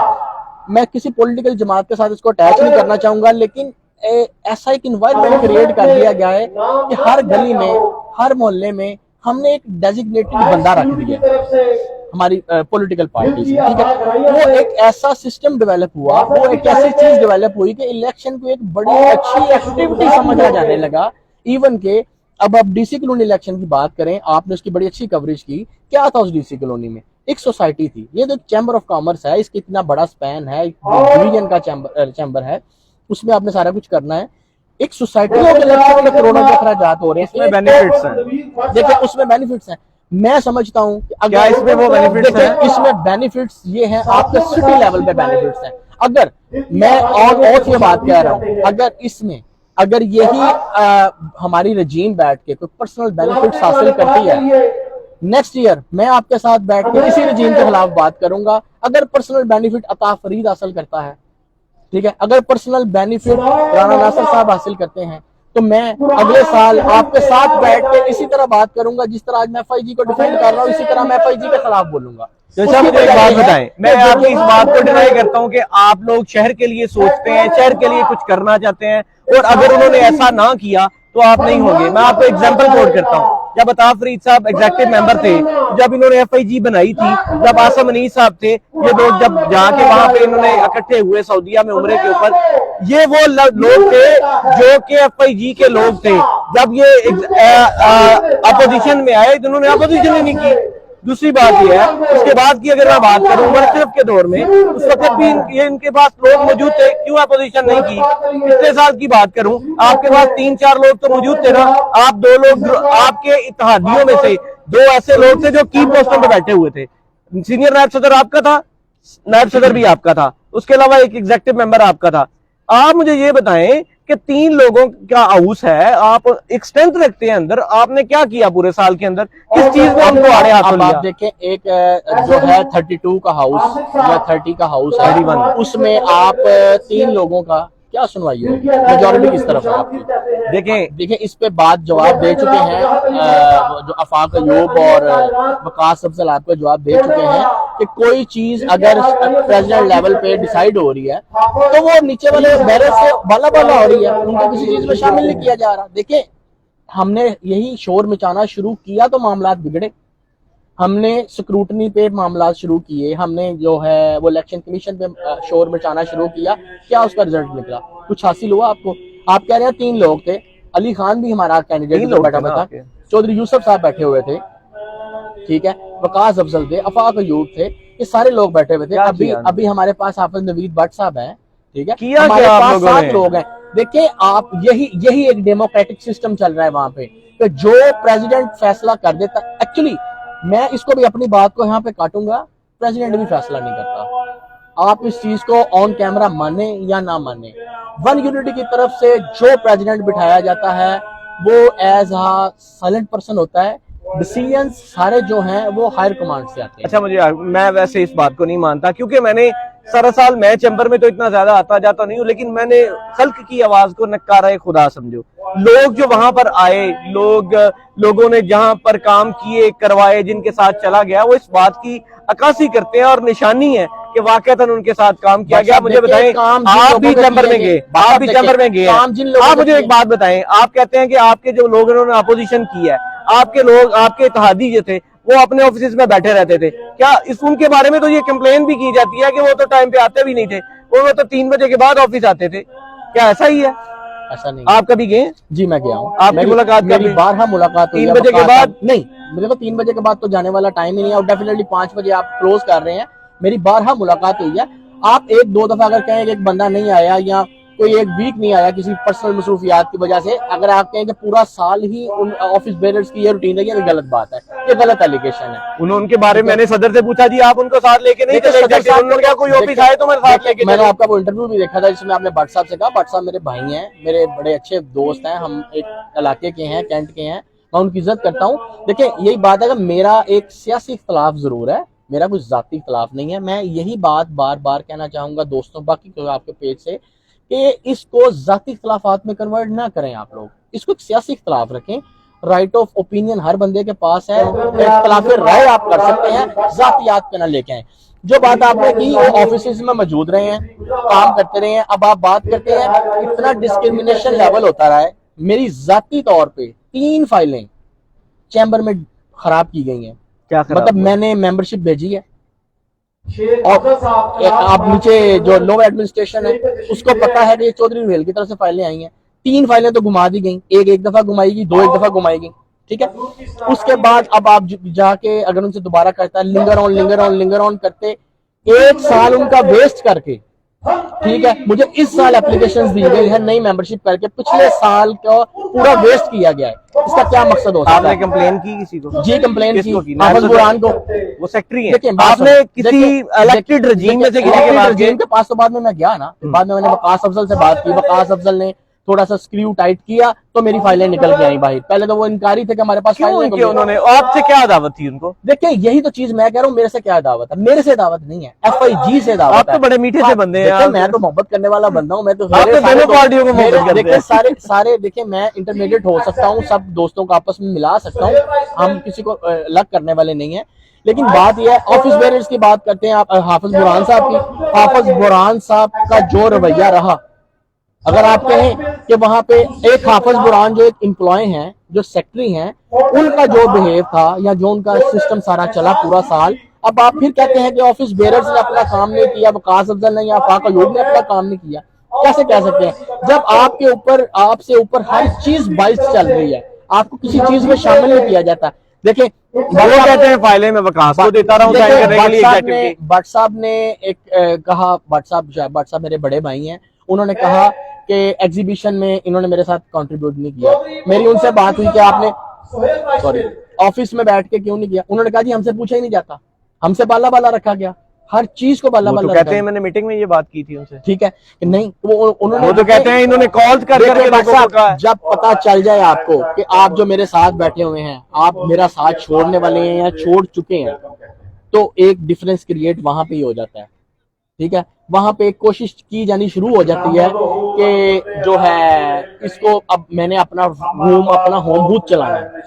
मैं किसी पॉलिटिकल जमात के साथ इसको अटैच नहीं करना चाहूंगा, लेकिन ऐसा एक इन्वायरमेंट क्रिएट कर दिया गया है कि हर गली में, हर मोहल्ले में हमने एक डेजिग्नेटेड बंदा रख दिया है हमारी पॉलिटिकल पार्टी से, ठीक है। वो एक ऐसा सिस्टम डेवलप हुआ, वो एक ऐसी चीज डेवलप हुई कि इलेक्शन को एक बड़ी अच्छी एक्टिविटी समझा जाने लगा। इवन के अब आप डीसी कॉलोनी इलेक्शन की बात करें, आपने उसकी बड़ी अच्छी कवरेज की। क्या था उस डीसी कॉलोनी में? एक सोसाइटी थी, ये तो चैम्बर ऑफ कॉमर्स है, इसका इतना बड़ा स्पैन है, डिवीजन का चैम्बर है, उसमें आपने सारा कुछ करना है। एक सोसाइटी में करोड़ों के अखराजात हो रहे हैं, इसमें बेनिफिट्स हैं। देखिए उसमें बेनिफिट्स हैं। मैं समझता हूं कि अगर इसमें वो बेनिफिट्स हैं, इसमें बेनिफिट्स ये हैं, आपके सिटी लेवल पे बेनिफिट्स हैं। अगर मैं और ये बात कह रहा हूं, अगर यही हमारी रजीम बैठ के कोई पर्सनल बेनिफिट्स हासिल करती है, नेक्स्ट ईयर मैं आपके साथ बैठ के इसी रजीम के खिलाफ बात करूंगा। अगर पर्सनल बेनिफिट अता फरीद हासिल करता है, ठीक है, अगर पर्सनल बेनिफिट राना नासिर साहब हासिल करते हैं, तो मैं अगले साल आपके साथ बैठ के इसी तरह बात करूंगा। जिस तरह आज मैं FIG को डिफेंड कर रहा हूँ, इसी तरह मैं FIG के खिलाफ बोलूंगा। जैसा मुझे एक बात बताएं, मैं आपकी इस बात को डिनाई करता हूं कि आप लोग शहर के लिए सोचते हैं, शहर के लिए कुछ करना चाहते हैं, और अगर उन्होंने ऐसा ना किया तो आप नहीं होंगे। मैं आपको एग्जांपल कोट करता हूं, जब अता फरीद साहब एग्जीक्यूटिव मेंबर थे, जब इन्होंने FIG बनाई थी, जब आसम अनीस साहब थे, ये लोग जब जाके वहां पे इन्होंने इकट्ठे हुए सऊदीया में उम्रे के ऊपर, ये वो लोग थे जो कि FIG के लोग थे। जब ये अपोजिशन में आए तो इन्होंने अपोजिशन ही नहीं की। दूसरी बात यह है, उसके बाद की अगर मैं बात करूं मुशर्रफ के दौर में, उस वक्त भी इनके पास लोग मौजूद थे, क्यों अपोजिशन नहीं की? पिछले साल की बात करूं, आपके पास 3-4 लोग तो मौजूद थे ना। आप 2 लोग, आपके इत्तेहादियों में से 2 ऐसे लोग थे जो की पोस्टों पर बैठे हुए थे। सीनियर नायब सदर आपका था, नायब सदर भी आपका था, उसके अलावा एक एग्जीक्यूटिव मेंबर आपका था। आप मुझे ये बताएं कि 3 लोगों का हाउस है, आप एक स्ट्रेंथ रखते हैं अंदर, आपने क्या किया पूरे साल के अंदर? किस चीज में हमको आड़े हाथों लिया? आप देखें, एक जो है 32 का हाउस या 30 का हाउस है, 31, उसमें आप 3 लोगों का क्या सुनवाई होगी? मेजॉरिटी किस तरफ है आपकी? देखें इस पे बात जवाब दे चुके हैं जो आफाक अयूब और वकास अफजल आपको जवाब दे चुके हैं कि कोई चीज अगर प्रेसिडेंट लेवल पे डिसाइड हो रही है तो वो नीचे वाले बैरस से बाला हो रही है, उनको किसी चीज में शामिल नहीं किया जा रहा। देखें, हमने यही शोर मचाना शुरू किया तो मामला बिगड़े। हमने स्क्रूटनी पे मामला शुरू किए, हमने जो है वो इलेक्शन कमीशन पे शोर मचाना शुरू किया। क्या उसका रिजल्ट निकला? कुछ हासिल हुआ आपको? आप कह रहे हैं 3 लोग थे, अली खान भी हमारा कैंडिडेट बैठा हुआ था, चौधरी यूसुफ साहब बैठे हुए थे, ठीक है, वकास अफजल थे, आफाक अयूब थे, ये सारे लोग बैठे हुए थे। अभी हमारे पास हाफिज नवीद भट्ट साहब हैं, ठीक है, हमारे पास 7 लोग हैं। देखिए आप, यही एक डेमोक्रेटिक सिस्टम चल रहा है वहां पे, तो जो प्रेसिडेंट फैसला कर देता, एक्चुअली मैं इसको भी अपनी बात को यहाँ पे काटूंगा, प्रेसिडेंट भी फैसला नहीं करता। आप इस चीज को ऑन कैमरा माने या ना माने, वन यूनिटी की तरफ से जो प्रेसिडेंट बिठाया जाता है वो एज अ साइलेंट पर्सन होता है। डिसीजंस सारे जो हैं वो हायर कमांड से आते हैं। अच्छा, मैं वैसे इस बात को नहीं मानता, क्योंकि मैंने सारा साल मैं चैम्बर में तो इतना ज्यादा आता जाता नहीं हूँ, लेकिन मैंने खल्क की आवाज को नकारा खुदा समझो। लोग जो वहां पर आए, लोगों ने जहां पर काम किए, करवाए, जिनके साथ चला गया, वो इस बात की अक्कासी करते हैं और निशानी है कि वाकईतन उनके साथ काम किया गया। मुझे बताएं, आप भी चैम्बर में गए, आप भी चैम्बर में गए, आप मुझे एक बात बताएं, आप कहते हैं कि आपके जो लोग इन्होंने अपोजिशन की है, आपके लोग, आपके इत्तेहादी जो थे, वो अपने ऑफिस में बैठे रहते थे। क्या इस उनके बारे में तो ये कंप्लेन भी की जाती है कि वो तो टाइम पे आते भी नहीं थे, वो तो 3 बजे के बाद ऑफिस आते थे। क्या ऐसा ही है? ऐसा नहीं। आप कभी गए? जी मैं गया हूँ। आपकी मुलाकात मेरी बारहा मुलाकात हुई 3 बजे के बाद? नहीं, मेरे को 3 बजे के बाद तो जाने वाला टाइम ही नहीं है, और डेफिनेटली 5 बजे आप क्लोज कर रहे हैं। मेरी बारहा मुलाकात हुई है। आप 1-2 दफा अगर कहें कि एक बंदा नहीं आया या कोई एक वीक नहीं आया किसी पर्सनल मसरूफियात की वजह से, अगर आप कहें कि पूरा साल ही उन ऑफिस बेरर्स की ये रूटीन है, ये गलत बात है, ये गलत एलिगेशन है। उनके बारे में मैंने सदर से पूछा, जी आप उनको साथ लेके नहीं चले? उन्होंने कहा कोई ऑफिस आए तो मेरे साथ लेके। मैंने आपका वो इंटरव्यू भी देखा था जिसमें आपने भट्ट साहब से कहा, भट्ट साहब मेरे भाई हैं, मेरे बड़े अच्छे दोस्त हैं, हम एक इलाके के हैं, कैंट के हैं, मैं उनकी इज्जत करता हूँ। देखिए यही बात है कि मेरा एक सियासी इख्तलाफ जरूर है, मेरा कुछ जाती इख्तलाफ नहीं है। मैं यही बात बार बार कहना चाहूंगा दोस्तों, बाकी को आपके पेज से, कि इसको जाती इख्तलाफात में कन्वर्ट ना करें आप लोग, इसको एक सियासी इख्तलाफ रखें। राइट ऑफ ओपिनियन हर बंदे के पास है, इख्तलाफ राय आप कर सकते हैं, जातियात पे ना लेके आए। जो बात आपने की वो ऑफिस में मौजूद रहे हैं, काम करते रहे हैं, अब आप बात करते हैं इतना डिस्क्रिमिनेशन लेवल होता रहा है। मेरी जाती तौर पे 3 फाइलें चैम्बर में खराब की गई हैं। क्या मतलब मैंने मेंबरशिप भेजी है, और आप नीचे जो लो एडमिनिस्ट्रेशन है उसको पता है कि ये चौधरी रुहेल की तरफ से फाइलें आई हैं। 3 फाइलें तो घुमा दी गई, एक दफा घुमाएगी, 2 एक दफा घुमाएगी, ठीक है। उसके बाद अब आप जाके अगर उनसे दोबारा करता है, लिंगर ऑन करते 1 साल उनका वेस्ट करके, ठीक है। मुझे इस साल एप्लीकेशंस दी गई है नई मेंबरशिप करके, पिछले साल का पूरा वेस्ट किया गया है। इसका क्या मकसद हो सकता है? आपने कंप्लेन की किसी को? जी कंप्लेन की हाफिज बुरहान को। वो सेक्रेटरी है। देखिए आपने किसी इलेक्टेड रजीम में से किसी के पास तो बाद में मैं गया ना, बाद में मैंने वकास अफजल से बात की, वकास अफजल ने थोड़ा सा स्क्रू टाइट किया तो मेरी फाइलें निकल के आई बाहर। पहले तो वो इनकारी थे कि हमारे पास फाइलें नहीं, उन्होंने आपसे क्या दावत थी उनको? देखिए यही तो चीज मैं कह रहा हूँ, मेरे से क्या दावत है? मेरे से दावत नहीं है, FIG से दावत है। आप तो बड़े मीठे से बंदे हैं। मैं तो मोहब्बत करने वाला बंदा हूँ, मैं तो दोनों पार्टियों को मोहब्बत करते हैं। देखिए सारे देखिए मैं इंटरमीडिएट हो सकता हूँ, सब दोस्तों को आपस में मिला सकता हूँ, हम किसी को अलग करने वाले नहीं है। लेकिन बात यह है, ऑफिस बेरर्स की बात करते हैं आप हाफिज बुरहान साहब की। हाफिज बुरहान साहब का जो रवैया रहा, अगर आप कहें कि वहां पे एक हाफिज बुरहान जो एक एम्प्लॉय हैं, जो सेक्रेटरी हैं, उनका जो बिहेव था या जो उनका सिस्टम सारा चला पूरा साल, अब आप फिर कहते हैं कि ऑफिस बेरर्स ने अपना काम नहीं किया, वकास अफजल ने या फाक अयूब ने अपना काम नहीं किया। कैसे कह सकते हैं जब आपके ऊपर, आपसे ऊपर हर चीज बाइस चल रही है, आपको किसी चीज में शामिल नहीं किया जाता? देखिए वो कहते हैं फाइलें में वकास को देता रहा हूं साइन करने के लिए। भट्ट साहब ने एक कहा, भट्ट साहब मेरे बड़े भाई हैं, उन्होंने कहा कि एग्जीबिशन में इन्होंने मेरे साथ कंट्रीब्यूट नहीं किया। मेरी उनसे बात हुई कि आपने सॉरी ऑफिस में बैठ के क्यों नहीं किया? उन्होंने कहा जी हमसे पूछा ही नहीं जाता, हमसे बाला बाला रखा गया, हर चीज को बाला बाला कहते हैं। मैंने मीटिंग में ये बात की थी उनसे, ठीक है कि नहीं, उन्होंने वो तो कहते हैं इन्होंने कॉल कर जब पता चल जाए आपको कि आप जो मेरे साथ बैठे हुए हैं, आप मेरा साथ छोड़ने वाले हैं या छोड़ चुके हैं, तो एक डिफरेंस क्रिएट वहां पे ही हो जाता है, ठीक है। वहां पे कोशिश की जानी शुरू हो जाती है कि जो है इसको अब मैंने अपना होम बूथ चलाना है,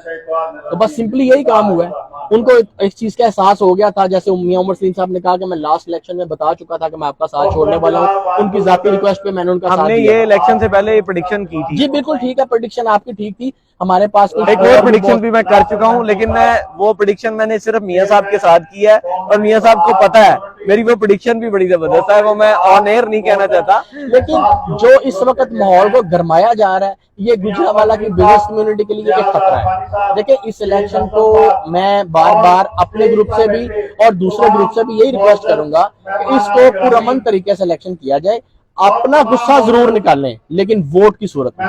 तो बस सिंपली यही काम हुआ है। उनको इस चीज का एहसास हो गया था, जैसे मियां उमर सलीम साहब ने कहा कि मैं लास्ट इलेक्शन में बता चुका था कि मैं आपका साथ छोड़ने वाला हूँ, उनकी जाती रिक्वेस्ट पे मैंने उनका साथ दिया। ये इलेक्शन से पहले प्रेडिक्शन की थी। जी बिल्कुल ठीक है, प्रेडिक्शन आपकी ठीक थी, हमारे पास एक और प्रेडिक्शन भी मैं कर चुका हूं, लेकिन मैं वो प्रेडिक्शन मैंने सिर्फ मियां साहब के साथ की है, और मियां साहब को पता है मेरी वो प्रेडिक्शन भी बड़ी जबरदस्त है, वो मैं ऑन एयर नहीं कहना चाहता। लेकिन जो इस वक्त माहौल को गरमाया जा रहा है, ये गुजरांवाला की बिजनेस कम्युनिटी के लिए एक खतरा है। देखिए इस इलेक्शन को मैं बार बार अपने ग्रुप से भी और दूसरे ग्रुप से भी यही रिक्वेस्ट करूंगा कि इसको पुरअमन तरीके से इलेक्शन किया जाए। अपना गुस्सा जरूर निकालें, लेकिन वोट की सूरत में,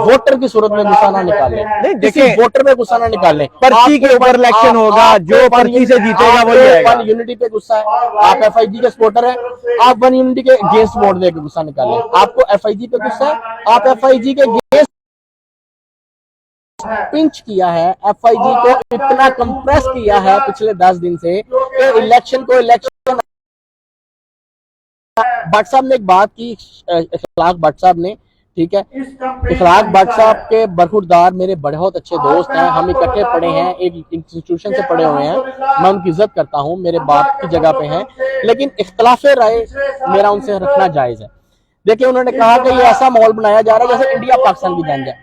वोटर की सूरत में गुस्सा ना निकालें। नहीं देखिए, वोटर में गुस्सा ना निकालें, पर्ची के ऊपर इलेक्शन होगा, जो पर्ची से जीतेगा वही आएगा। वन यूनिटी पे गुस्सा है, आप FIG के सपोर्टर हैं, आप वन यूनिटी के अगेंस्ट वोट देकर गुस्सा निकालें। आपको FIG पे गुस्सा है, आप FIG के अगेंस्ट पिंच किया है, FIG को इतना कंप्रेस किया है पिछले 10 दिन से कि इलेक्शन को इलेक्शन। भट्ट साहब ने एक बात की, इखलाक भट्ट साहब ने, ठीक है, इखलाक भट्ट साहब के बरखुरदार मेरे बहुत अच्छे दोस्त हैं, हम इकट्ठे पढ़े हैं, एक इंस्टीट्यूशन से पढ़े हुए हैं, मैं उनकी इज्जत करता हूं, मेरे बाप की जगह पे हैं, लेकिन इख्तलाफ राय मेरा उनसे रखना जायज है। देखिए उन्होंने कहा कि ये ऐसा माहौल बनाया जा रहा है जैसे इंडिया पाकिस्तान की जंग है।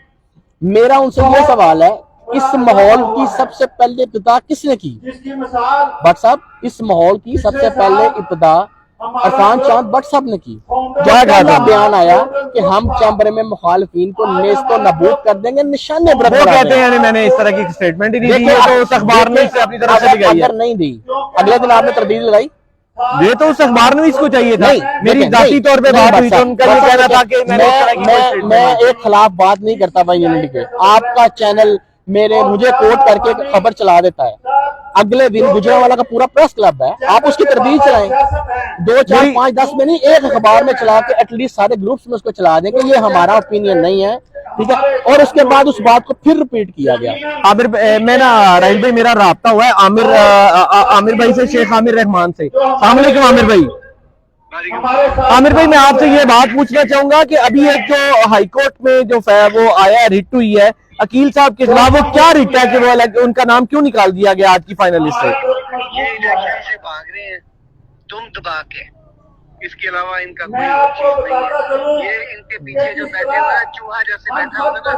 मेरा उनसे ये सवाल है इस माहौल की सबसे पहले इब्तिदा किसने की? भट्ट साहब, इस माहौल की सबसे पहले इब्तिदा अरफान चांद भट्ट साहब ने की। क्या पहला बयान आया कि हम चैम्बर में मुखालिफिन को नेस्तो नबूद कर देंगे, निशाने वो कहते हैं मैंने इस तरह की स्टेटमेंट ही नहीं दी है, तो उस अखबार ने इसे अपनी तरफ से लगाई है। अगर नहीं दी, अगले दिन आपने तरदीद लगाई, ये तो उस अखबार में इसको चाहिए था। मेरी जाती तौर पे बात हुई तो उनका ये कहना था कि मैं एक खिलाफ बात नहीं करता भाई यूनिटी के। आपका चैनल मुझे कोट करके खबर चला देता है, अगले दिन गुजरांवाला का पूरा प्रेस क्लब है, आप उसकी तरदीद चलाएं, 2, 4, 5, 10 में नहीं, एक अखबार में चला के एटलीस्ट सारे ग्रुप्स में उसको चला दें कि ये हमारा ओपिनियन नहीं है, ठीक है। और उसके बाद उस बात को फिर रिपीट किया गया। आमिर, मैं ना राहिल भाई, मेरा राब्ता हुआ है आमिर भाई से, शेख आमिर रहमान से। अस्सलाम वालेकुम आमिर भाई। आमिर भाई, मैं आपसे ये बात पूछना चाहूंगा कि अभी एक जो हाईकोर्ट में जो वो आया, रिट हुई है अकील साहब के खिलाफ, वो क्या रिट है कि वो उनका नाम क्यों निकाल दिया गया आज की फाइनलिस्ट से? ये इलेक्शन से भाग रहे हैं तुम दबा के, इसके अलावा इनका कोई और चीज नहीं है। ये इनके पीछे जो बैठे हुए हैं, चूहा जैसे बैठा हुआ है,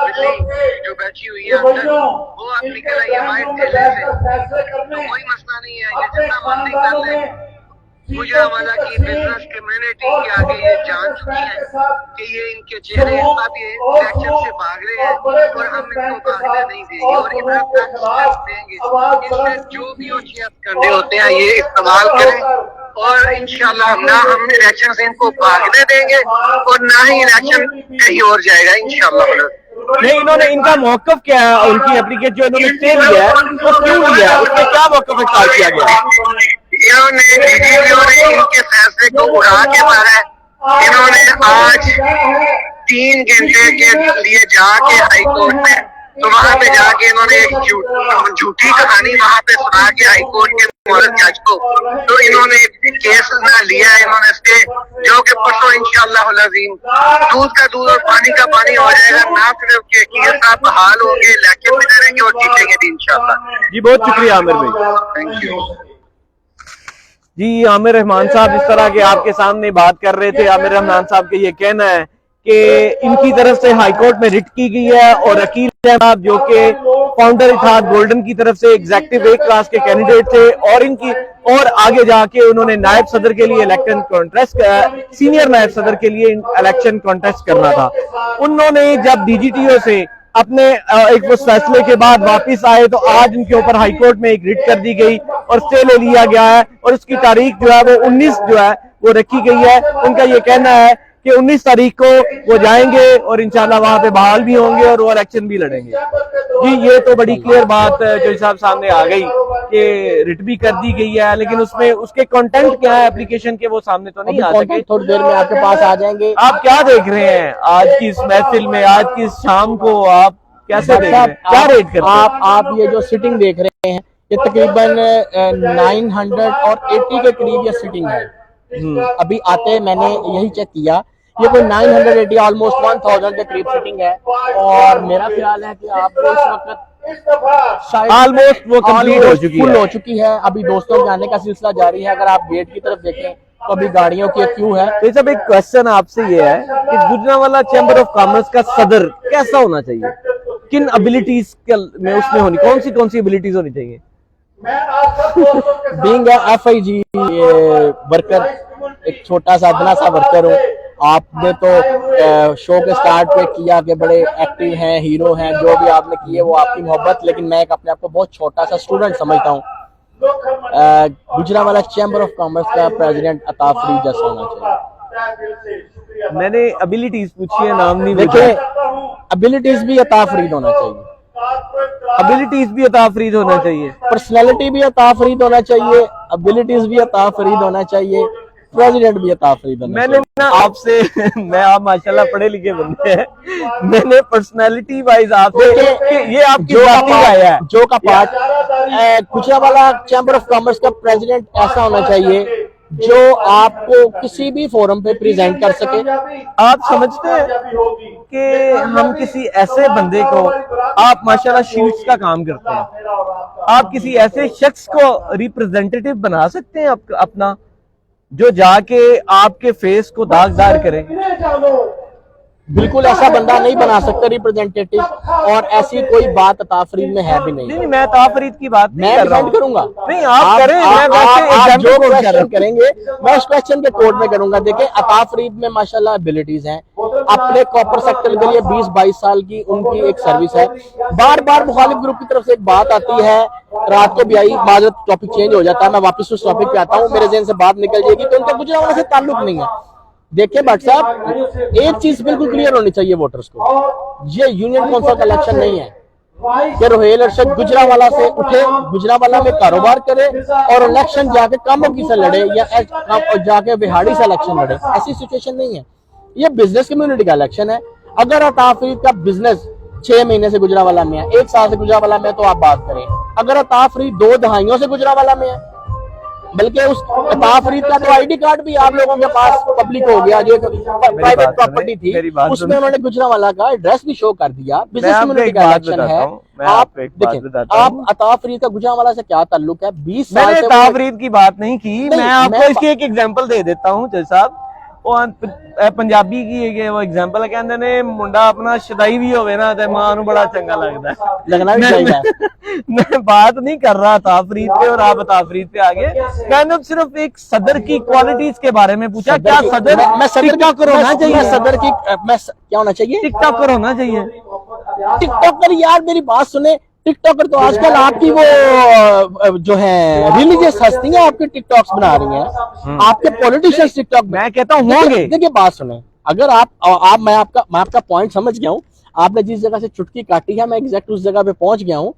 बिल्ली जो बैठी हुई है अंदर, वो आप निकल आई है वाइट ठेले से, तो कोई मसला नहीं है। ये जितना मर्जी कर ले, गुजरांवाला की बिजनेस कम्युनिटी के आगे ये जान चुकी है कि ये इनके चेहरे अब ये इलेक्शन से भाग रहे हैं और हम इनको भागने नहीं देंगे और इतना तक देंगे। इससे जो भी उचित करने होते हैं ये इस्तेमाल करें और इंशाल्लाह ना हम इलेक्शन से इनको भागने देंगे और ना ही इलेक्शन कहीं और जाएगा इंशाल्लाह। नहीं, इन्होंने इनका मौकफ क्या है? उनकी एप्लीकेशन जो इन्होंने स्टे लिया है वो क्यों लिया है, उसमें क्या मौकफ इख्तियार किया गया? इन्होंने इनके फैसले को उड़ा के मारा है। इन्होंने आज 3 घंटे के लिए जाके हाईकोर्ट में, तो वहां पे जाके इन्होंने एक झूठी कहानी वहां पे सुना के हाईकोर्ट के जज को, तो इन्होंने केस ना लिया है इन्होंने स्टे, जो कि परसों इंशाअल्लाह अज़ीम दूध का दूध और पानी का पानी हो जाएगा। ना सिर्फ के केस साहब बहाल होंगे, इलेक्शन में लड़ेंगे और जीतेंगे भी इंशाअल्लाह। जी बहुत शुक्रिया आमिर भाई। थैंक यू जी। आमिर रहमान साहब इस तरह के आपके सामने बात कर रहे थे। आमिर रहमान साहब का ये कहना है कि इनकी तरफ से हाईकोर्ट में रिट की गई है और अकील साहब जो कि फाउंडर इत्तेहाद गोल्डन की तरफ से एग्जीक्यूटिव ए क्लास के कैंडिडेट थे और इनकी और आगे जाके उन्होंने नायब सदर के लिए इलेक्शन कॉन्टेस्ट, सीनियर नायब सदर के लिए इलेक्शन कॉन्टेस्ट करना था। उन्होंने जब डीजीटीओ से अपने एक उस फैसले के बाद वापस आए तो आज इनके ऊपर हाईकोर्ट में एक रिट कर दी गई और स्टे ले लिया गया है और उसकी तारीख जो है वो 19 जो है वो रखी गई है। उनका ये कहना है कि 19 तारीख को वो जाएंगे और इंशाल्लाह वहां पे बहाल भी होंगे और वो इलेक्शन भी लड़ेंगे। जी ये तो बड़ी क्लियर बात जो साहब सामने आ गई कि रिट भी कर दी गई है, लेकिन उसमें उसके कंटेंट क्या है एप्लीकेशन के वो सामने तो नहीं आ सके। थोड़ी देर में आपके पास आ जाएंगे। आप क्या देख रहे हैं आज की इस महफिल में, आज की इस शाम को आप कैसे देख रहे हैं, क्या रेट करते हैं? आप ये जो सिटिंग देख रहे हैं ये तकरीबन 980 के करीब ये सिटिंग है। अभी आते मैंने यही चेक किया, ये कोई 980 ऑलमोस्ट 1000 के करीब सिटिंग है और मेरा ख्याल है कि आपको इस वक्त ऑलमोस्ट वो कंप्लीट हो चुकी है। अभी दोस्तों के आने का सिलसिला जारी है। अगर आप गेट की तरफ देखें तो अभी गाड़ियों की क्यू है। तो सब एक क्वेश्चन आपसे ये है कि गुजरांवाला चैम्बर ऑफ कॉमर्स का सदर कैसा होना चाहिए, किन एबिलिटीज में उसमें होनी, कौन सी एबिलिटीज होनी चाहिए? बीइंग FIG वर्कर, एक छोटा सा अपना सा वर्कर हूँ। आपने तो शो के स्टार्ट पे किया कि बड़े एक्टिव हैं, हीरो हैं, जो भी आपने किए वो आपकी मोहब्बत, लेकिन मैं एक अपने आप को बहुत छोटा सा स्टूडेंट समझता हूँ। गुजरांवाला चैम्बर ऑफ कॉमर्स का प्रेसिडेंट अता फरीद जैसा होना चाहिए। मैंने एबिलिटीज पूछी है, नाम नहीं। देखिए एबिलिटीज भी अता फरीद होना चाहिए, एबिलिटीज भी अता फरीद होना चाहिए, पर्सनैलिटी भी अता फरीद होना चाहिए, एबिलिटीज भी अता फरीद होना चाहिए, प्रेसिडेंट भी अता फरीद होना चाहिए। मैंने ना आपसे मैं आप माशाल्लाह पढ़े लिखे बंदे हैं, मैंने पर्सनैलिटी वाइज आपसे ये आपकी जाति का है जो का part Gujranwala chamber of commerce का प्रेसिडेंट ऐसा होना चाहिए जो आपको किसी भी फोरम पे प्रेजेंट कर सके। आप समझते हैं कि हम किसी ऐसे बंदे को, आप माशाल्लाह शीट्स का काम करते हैं, आप किसी ऐसे शख्स को रिप्रेजेंटेटिव बना सकते हैं अपना, जो जाके आपके फेस को दागदार करे? बिल्कुल ऐसा बंदा नहीं बना सकता रिप्रेजेंटेटिव, और ऐसी कोई बात अता फरीद में है भी नहीं। नहीं, मैं अता फरीद की बात नहीं मैं कर रहा डिफेंड हूं। करूंगा। नहीं, आप करें, मैं वैसे आप जो एग्जाम्पल कोट कर रहा क्वेश्चन हूं। करेंगे मैं उस क्वेश्चन के कोड में करूंगा। देखिए अता फरीद में माशाल्लाह एबिलिटीज हैं, अपने कॉपर सेक्टर के लिए 20-22 साल की उनकी एक सर्विस है। बार बार मुखालिफ ग्रुप की तरफ से एक बात आती है, रात को भी आई, बाद टॉपिक चेंज हो जाता है, मैं वापस उस टॉपिक पे आता हूँ, मेरे ज़हन से बात निकल जाएगी, तो उनका गुजरावाला से ताल्लुक नहीं है। देखिए भट्ट साहब, एक चीज बिल्कुल क्लियर होनी चाहिए वोटर्स को, ये यूनियन काउंसिल का इलेक्शन नहीं है कि रोहेल अरशद गुजरावाला से उठे, गुजरावाला में कारोबार करे और इलेक्शन जाके कामोगी से लड़े या जाके बिहाड़ी से इलेक्शन लड़े। ऐसी सिचुएशन नहीं है, ये बिजनेस कम्युनिटी का इलेक्शन है। अगर अता फरीद का बिजनेस 6 महीने से गुजरावाला में है, 1 साल से गुजरावाला में है, तो आप बात करें। अगर अता फरीद 2 दहाइयों से गुजरावाला में है, बल्कि उस अता फरीद का तो आईडी कार्ड भी आप लोगों के पास पब्लिक हो गया, जो प्राइवेट प्रॉपर्टी थी उसमें उन्होंने गुजरावाला का एड्रेस भी शो कर दिया। बिजनेस कम्युनिटी का इलेक्शन है। आप देखिए, आप अता फरीद का गुजरावाला से क्या ताल्लुक है? 20 साल से अता फरीद की बात नहीं की, मैं आपको इसकी एक एग्जांपल दे देता हूं जज साहब। पंजाबी की वो एग्जांपल है, कहंदे ने मुंडा अपना शदाई भी होवे ना ते मां नूं बड़ा चंगा लगदा है, लगना भी चाहिए। मैं बात नहीं कर रहा अता फरीद पे और आप अता फरीद पे आगे, मैंने सिर्फ एक सदर की क्वालिटीज के बारे में पूछा। क्या सदर, मैं सदर टिकटॉकर होना चाहिए? सदर की मैं क्या होना चाहिए? टिकटॉकर होना चाहिए। टिकटॉकर यार मेरी बात सुने, टिकटॉकर तो आजकल आपकी वो जो है रिलीजियस हस्तियां आपके टिकटॉक्स बना रही हैं, आपके पॉलिटिशियंस टिकटॉक। मैं कहता हूँ होंगे। देखिए बात सुने, अगर आप मैं आपका पॉइंट समझ गया हूँ, आपने जिस जगह से चुटकी काटी है मैं एग्जैक्ट उस जगह पे पहुंच गया हूँ।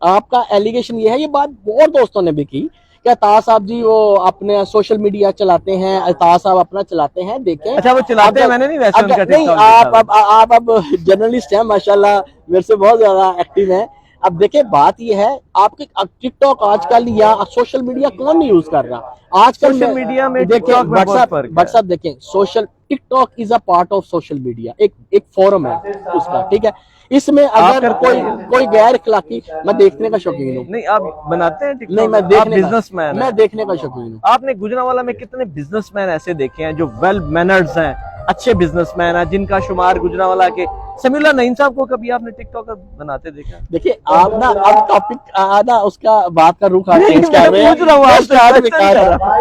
आपका एलिगेशन ये है, ये बात बहुत दोस्तों ने भी की कि अता साहब जी वो अपने सोशल मीडिया चलाते हैं, अता साहब अपना चलाते हैं। देखें, अच्छा वो चलाते हैं, मैंने नहीं वैसे उनका नहीं, आप अब जर्नलिस्ट हैं माशाल्लाह, मेरे से बहुत ज्यादा एक्टिव हैं। अब देखिए बात ये है, आपके टिकटॉक आजकल या सोशल मीडिया कौन नहीं यूज कर रहा आजकल? सोशल मीडिया में देखिए व्हाट्सएप देखें, social TikTok is a part of social media, एक फोरम है उसका, ठीक है। इसमें अगर कोई गैर इखलाकी, मैं देखने का शौकीन हूँ। नहीं, आप बनाते हैं टिकटॉक? नहीं, मैं देखने बिजनेसमैन, मैं देखने का शौकीन हूँ। आपने गुजरावाला में कितने बिजनेसमैन ऐसे देखे हैं जो वेल मैनर्स हैं, अच्छे बिजनेसमैन हैं, जिनका शुमार गुजरावाला के? समीउल्लाह नईम साहब को कभी आपने टिकटॉक बनाते देखा? देखिए आप ना अब टॉपिक ना उसका बात का रुख चेंज कर रहे हैं,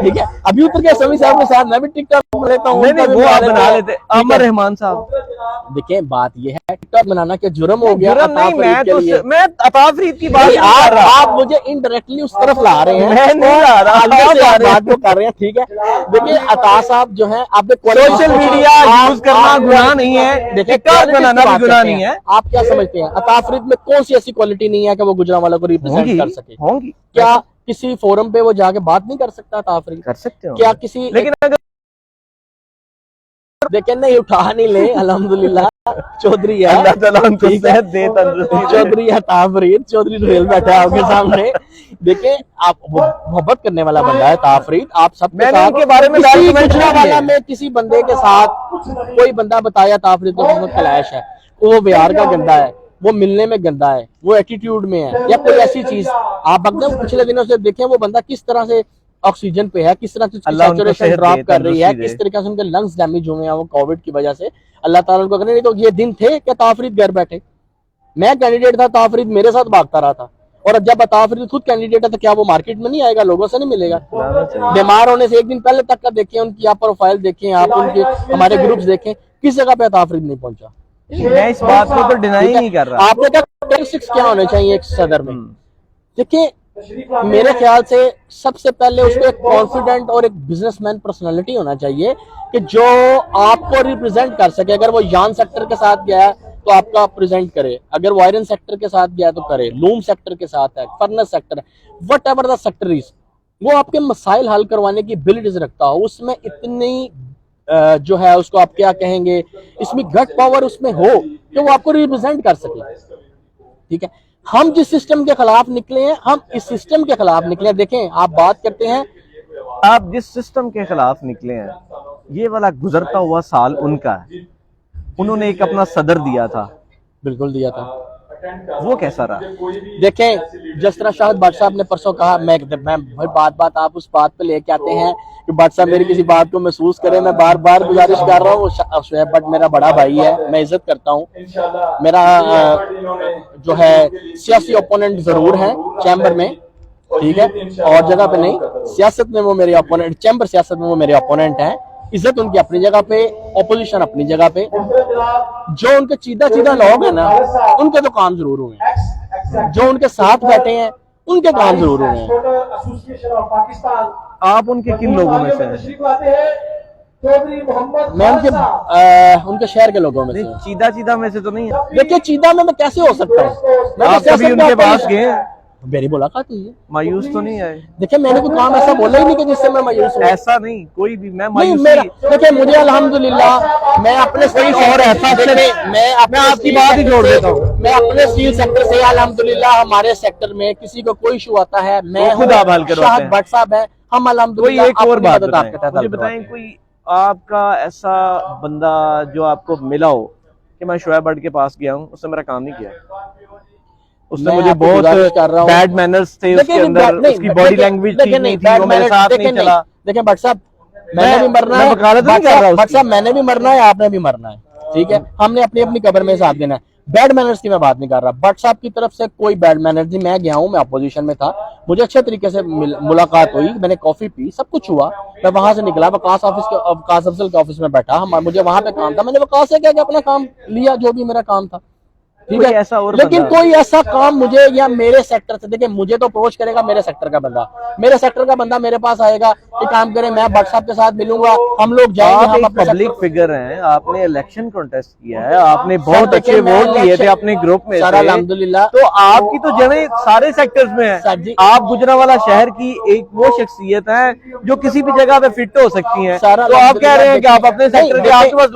ठीक है। अभी उतर के समी साहब के साथ मैं भी टिकटॉक लेता हूँ। नहीं, वो आप बना लेते। अमर रहमान साहब, देखिए बात ये है, टिकटॉक बनाना क्या जुर्म हो गया? नहीं, मैं अता फरीद की बात आप मुझे इनडायरेक्टली उस तरफ ला रहे हैं, मैं नहीं ला रहा, बात को कर रहे हैं, ठीक है। देखिए अता साहब जो है, आपने सोशल मीडिया यूज करना गुनाह नहीं है, टिकटॉक बनाना भी गुनाह नहीं है। आप क्या समझते हैं अता फरीद में कौन सी ऐसी क्वालिटी नहीं है कि वो गुजरावाला को रिप्रेजेंट कर सके? होंगी। क्या किसी फोरम पे वो जाके बात नहीं कर सकता अता फरीद? कर सकते हो क्या किसी, लेकिन अगर देखे नहीं उठा नहीं ले, अल्हम्दुलिल्लाह चौधरी है, अल्लाह ताला उनको सेहत दे, तंदुरुस्ती दे। चौधरी अता फरीद, चौधरी रोहेल बैठा है आपके सामने। देखे आप मोहब्बत करने वाला बंदा है अता फरीद, आप सबके साथ उनके बारे में गुजरावाला में किसी बंदे के साथ कोई बंदा बताया अता फरीद को क्लैश है, वो बिहार का गंदा है, वो मिलने में गंदा है, वो एटीट्यूड में है, या कोई ऐसी चीज आप एकदम पिछले दिनों से देखें वो बंदा किस तरह से ऑक्सीजन पे है, किस तरह से सैचुरेशन ड्रॉप कर रही है, किस तरीके से उनके लंग्स डैमेज हुए हैं वो कोविड की वजह से। अल्लाह ताला उनको करने, नहीं तो ये दिन थे कि अता फरीद घर बैठे, मैं कैंडिडेट था, अता फरीद मेरे साथ भागता रहा था, और जब अता फरीद खुद कैंडिडेट है तो क्या वो मार्केट में नहीं आएगा, लोगों से नहीं मिलेगा? बीमार होने से एक दिन पहले तक का देखें, उनकी आप प्रोफाइल देखें, आप उनके हमारे ग्रुप्स देखें, किस जगह पे अता फरीद नहीं पहुंचा। मैं इस बात को तो डिनाई नहीं कर रहा। आपने क्या कैरेक्टरिस्टिक्स क्या होने चाहिए एक सदर में? देखिए मेरे ख्याल से सबसे पहले उसको एक कॉन्फिडेंट और एक बिजनेसमैन पर्सनालिटी होना चाहिए कि जो आपको रिप्रेजेंट कर सके। अगर वो यान सेक्टर के साथ गया है तो आपका प्रेजेंट करे, अगर वो आयरन सेक्टर के साथ गया है तो करे, लूम सेक्टर के साथ है, फर्नेस सेक्टर है, what ever the sector is, वो आपके मसाइल हल करवाने की एबिलिटीज रखता हो, उसमें इतनी जो है उसको आप क्या कहेंगे, इसमें गट पावर उसमें हो कि वो आपको रिप्रेजेंट कर सके, ठीक है। हम जिस सिस्टम के खिलाफ निकले हैं, हम इस सिस्टम के खिलाफ निकले हैं। देखें आप बात करते हैं, आप जिस सिस्टम के खिलाफ निकले हैं, ये वाला गुजरता हुआ साल उनका है, उन्होंने एक अपना सदर दिया था, बिल्कुल दिया था, वो कैसा रहा? देखें, जिस तरह शाहिद भट्ट साहब ने परसों कहा, मैं भाई बात आप उस बात पे लेके आते हैं कि भट्ट साहब मेरी किसी बात को महसूस करें। मैं बार बार गुजारिश कर रहा हूँ, शोएब भट्ट मेरा बड़ा भाई है, मैं इज्जत करता हूँ। मेरा जो है सियासी ओपोनेंट जरूर है चैम्बर में, ठीक है, और जगह पे नहीं। सियासत में वो मेरे ओपोनेंट, चैम्बर सियासत में वो मेरे ओपोनेंट हैं। इज्जत उनकी अपनी जगह पे, ओपोजिशन अपनी जगह पे। जो उनके सीधा लोग हैं ना, उनके तो काम जरूर हुए हैं। जो उनके साथ बैठे हैं उनके काम जरूर हुए हैं। आप उनके किन लोगों में से हैं? मैं उनके शहर के लोगों में से हूं। चीदा में से तो नहीं है? देखिए, चीदा में मैं कैसे हो सकता हूँ? मैं आप कभी उनके पास गए हैं? मेरी मुलाकात हुई है। मायूस तो नहीं आए? देखिए, मैंने कोई काम ऐसा बोला ही नहीं कि जिससे मैं मायूस हूँ। ऐसा नहीं, कोई भी मैं नहीं, मायूस मेरा देखिए, मुझे अल्हम्दुलिल्लाह मैं अपने और ऐसा मैं आपकी बात ही जोड़ देता हूँ। मैं अपने स्टील सेक्टर से अल्हम्दुलिल्लाह, हमारे सेक्टर में किसी को कोई इशू आता है, मैं खुद आप हल करवाते हैं। शाहिद भट्ट साहब है, हम अल्हम्दुलिल्लाह। एक और बात मुझे बताएं, कोई आपका ऐसा बंदा जो आपको मिला हो कि मैं शोएब भट्ट के पास गया हूँ, उसने मेरा काम नहीं किया, उसने मुझे बहुत बैड मैनर्स थे उसके अंदर, उसकी बॉडी लैंग्वेज ठीक नहीं थी, वो मेरे साथ नहीं चला। देखें भट्ट साहब, मैंने भी मरना है, भट्ट साहब मैंने भी मरना है, आपने भी मरना है, ठीक है। हमने अपनी अपनी कब्र में साथ देना है। बैड मैनर्स की मैं बात नहीं कर रहा। भट्ट साहब की तरफ से कोई बैड मैनर्स नहीं। मैं गया हूँ, मैं अपोजिशन में था, मुझे अच्छे तरीके से मुलाकात हुई, मैंने कॉफी पी, सब कुछ हुआ। मैं वहां से निकला, वकास अफजल के ऑफिस में बैठा, मुझे वहां पे काम था, मैंने वकास से क्या अपना काम लिया, जो भी मेरा काम था, ठीक है। ऐसा और लेकिन कोई ऐसा काम मुझे या मेरे सेक्टर से, देखिए मुझे तो अप्रोच करेगा मेरे सेक्टर का बंदा मेरे पास आएगा कि काम करे, मैं भट्ट साहब के साथ मिलूंगा, हम लोग जाएंगे। आप एक पब्लिक फिगर हैं, आपने इलेक्शन कॉन्टेस्ट किया है, आपने बहुत अच्छे वोट दिए थे अपने ग्रुप में से, अल्हम्दुलिल्लाह। तो आपकी तो जड़ें सारे सेक्टर्स में है। आप गुजरांवाला शहर की एक वो शख्सियत है जो किसी भी जगह पे फिट हो सकती है, तो आप कह रहे हैं कि आप अपने सेक्टर के आसपास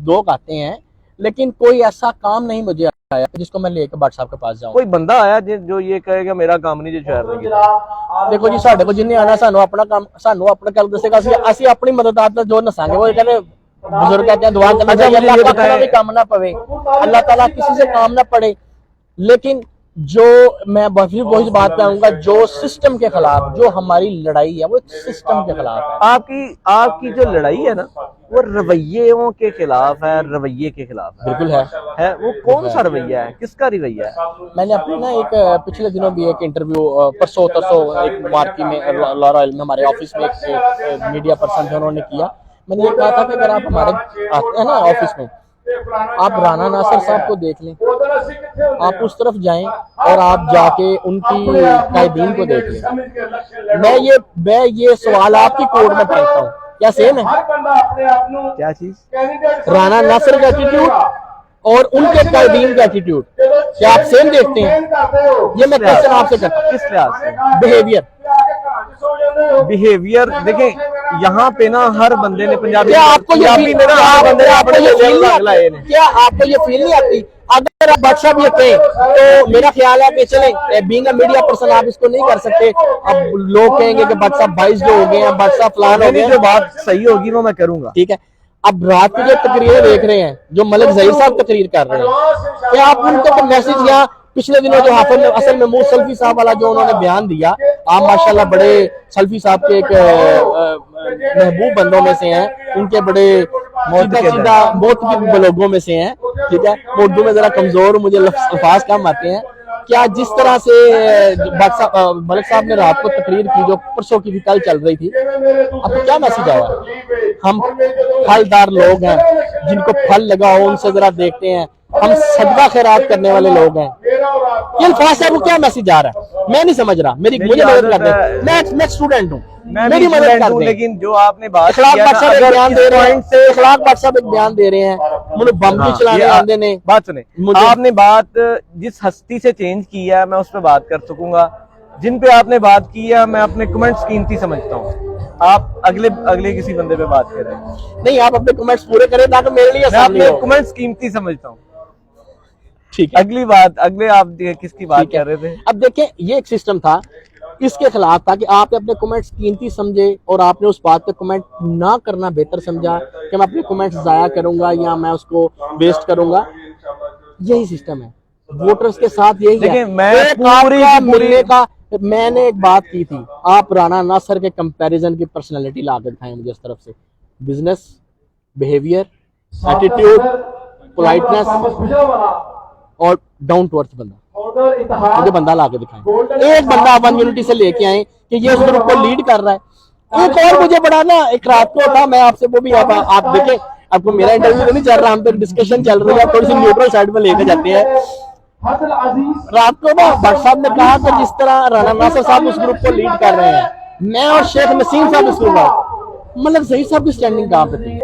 लोग आते हैं, लेकिन कोई ऐसा काम नहीं मुझे आया जिसको मैं लेकर भट्ट साहब के पास जाऊं। कोई बंदा आया जो ये कहेगा मेरा काम नहीं जो शहर में किया? देखो जी, साढ़े को जिन्हें आना सानू अपना काम, सानू अपना कल दसेगा, असि अपनी मदद आते जो नसांगे। वो कहते बुजुर्ग कहते हैं दुआ करना चाहिए, अल्लाह ताला भी काम ना पवे, अल्लाह ताला किसी से काम ना पड़े। लेकिन जो मैं वही बात पे आऊंगा, जो सिस्टम के खिलाफ जो हमारी लड़ाई है, वो एक सिस्टम के खिलाफ है। आपकी जो लड़ाई है ना, वो रवैयों के खिलाफ है, रवैये के खिलाफ बिल्कुल है। वो कौन सा रवैया है, किसका रवैया है? मैंने अपने ना एक पिछले दिनों भी एक इंटरव्यू, परसों एक मार्की में लॉरा में हमारे ऑफिस में एक मीडिया पर्सन थे, उन्होंने किया। मैंने ये कहा था कि अगर आप हमारे आते हैं ना ऑफिस में, आप राना नासिर साहब को देख लें, आप उस तरफ जाएं और आप जाके उनकी कायदीन को देख लें। मैं ये सवाल आपकी कोर्ट में फेंकता हूँ, क्या सेम है? क्या चीज? राना नासिर का एटीट्यूड और उनके कायदीन का एटीट्यूड, क्या आप सेम देखते हैं? ये मैं क्वेश्चन आपसे करता हूँ। किस लिहाज से? बिहेवियर देखें, यहाँ पे ना हर बंदे ने पंजाबी, क्या आपको ये फील नहीं आती? अगर आप भट्ट साहब ये कहें तो मेरा ख्याल है कि चले बीइंग अ मीडिया पर्सन आप इसको नहीं कर सकते। अब लोग कहेंगे कि भट्ट साहब 22 जो हो गए हैं, भट्ट साहब फलान हो गए, जो बात सही होगी वो मैं करूंगा, ठीक है। अब रात की जो तकरीरें देख रहे हैं, जो मलिक जहीर साहब तकरीर कर रहे हैं, क्या आप उनको मैसेज या पिछले दिनों जो हाफिज असल महमूद सल्फी साहब वाला जो उन्होंने बयान दिया, आप माशाल्लाह बड़े सल्फी साहब के एक महबूब बंदों में से हैं, उनके बड़े सीधा बहुत लोगों में से हैं, ठीक है। उर्दू में जरा कमजोर, मुझे अल्फाज कम आते हैं। क्या जिस तरह से मलिक साहब ने रात को तकरीर की, जो परसों की भी कल चल रही थी, अब क्या मैसेज आया? हम फलदार लोग हैं, जिनको फल लगा हो उनसे जरा देखते हैं, हम सदका खैरात करने वाले लोग हैं। ये अल्फाज साहब को क्या मैसेज आ रहा है? मैं नहीं समझ रहा। मुझे मदद कर दे, मैं स्टूडेंट हूँ, मेरी मदद कर दे। लेकिन जो आपने बात इखलाक भट्ट साहब एक बयान दे रहे हैं, इखलाक भट्ट साहब एक बयान दे रहे हैं, मुझे बम भी चलाने आंदे ने। बात सुने, आपने बात जिस हस्ती से चेंज की है, मैं उस पर बात कर सकूंगा। जिन पे आपने बात की है, मैं अपने कमेंट्स कीमती समझता हूँ। आप अगले किसी बंदे पे बात कर रहे हैं। नहीं, आप अपने कमेंट्स पूरे करें ताकि मेरे लिए अपने कमेंट्स कीमती समझता हूँ, ठीक है। अगले आप किसकी बात कर रहे थे? अब देखें, ये एक सिस्टम था, इसके खिलाफ था कि आपने अपने कमेंट्स कीमती समझे और आपने उस बात पे कमेंट ना करना बेहतर समझा कि मैं अपने कमेंट्स जाया करूंगा या मैं उसको वेस्ट करूंगा। यही सिस्टम है। वोटर्स के साथ यही देखिए, है। मैं एक पूरी आपका की पूरी- मिलने का, मैंने एक बात की थी, आप राणा नासर के कंपैरिजन की पर्सनालिटी ला के दिखाएं मुझे इस तरफ से, बिजनेस, बिहेवियर, एटीट्यूड, पोलाइटनेस और डाउन टू अर्थ बंदा, मुझे बंदा ला के दिखाएं। एक बंदा वन यूनिटी से लेके आए कि ये उस ग्रुप को लीड कर रहा है। एक और मुझे बड़ा ना, एक रात को था, मैं आपसे वो भी आप देखें, आपको मेरा इंटरव्यू तो नहीं चल रहा, हम तो डिस्कशन चल रही है, थोड़ी सी न्यूट्रल साइड में लेके जाते हैं। रात को ना भट्ट साहब ने कहा कि जिस तरह राणा नासर साहब उस ग्रुप को लीड कर रहे हैं, मैं और शेख नसीम साहब इस ग्रुप का, मतलब सही साहब की स्टैंडिंग कहाँ पे थी?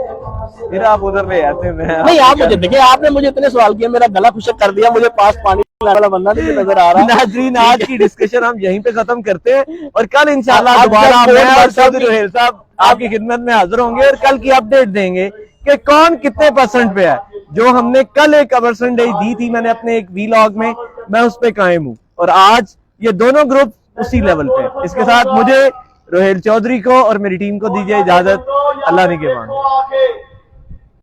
फिर आप उधर ले आते हैं। नहीं, आप मुझे देखिए, आपने मुझे इतने सवाल किए, मेरा गला खुशक कर दिया, मुझे पास पानी पिलाने वाला बंदा नहीं नजर आ रहा। नाजरीन, आज की डिस्कशन हम यहीं पे खत्म करते हैं और कल इंशाल्लाह अब दोबारा जब मैं कोर्ट और साहब चौधरी रोहेल साहब आपकी खिदमत में हाजिर होंगे और कल की अपडेट देंगे कि कौन कितने परसेंट पे है। जो हमने कल एक परसेंटेज दी थी मैंने अपने एक वीलॉग में, मैं उस पे कायम हूँ और आज ये दोनों ग्रुप उसी लेवल पे। इसके साथ मुझे रोहेल चौधरी को और मेरी टीम को दीजिए इजाजत। अल्लाह निगहबान।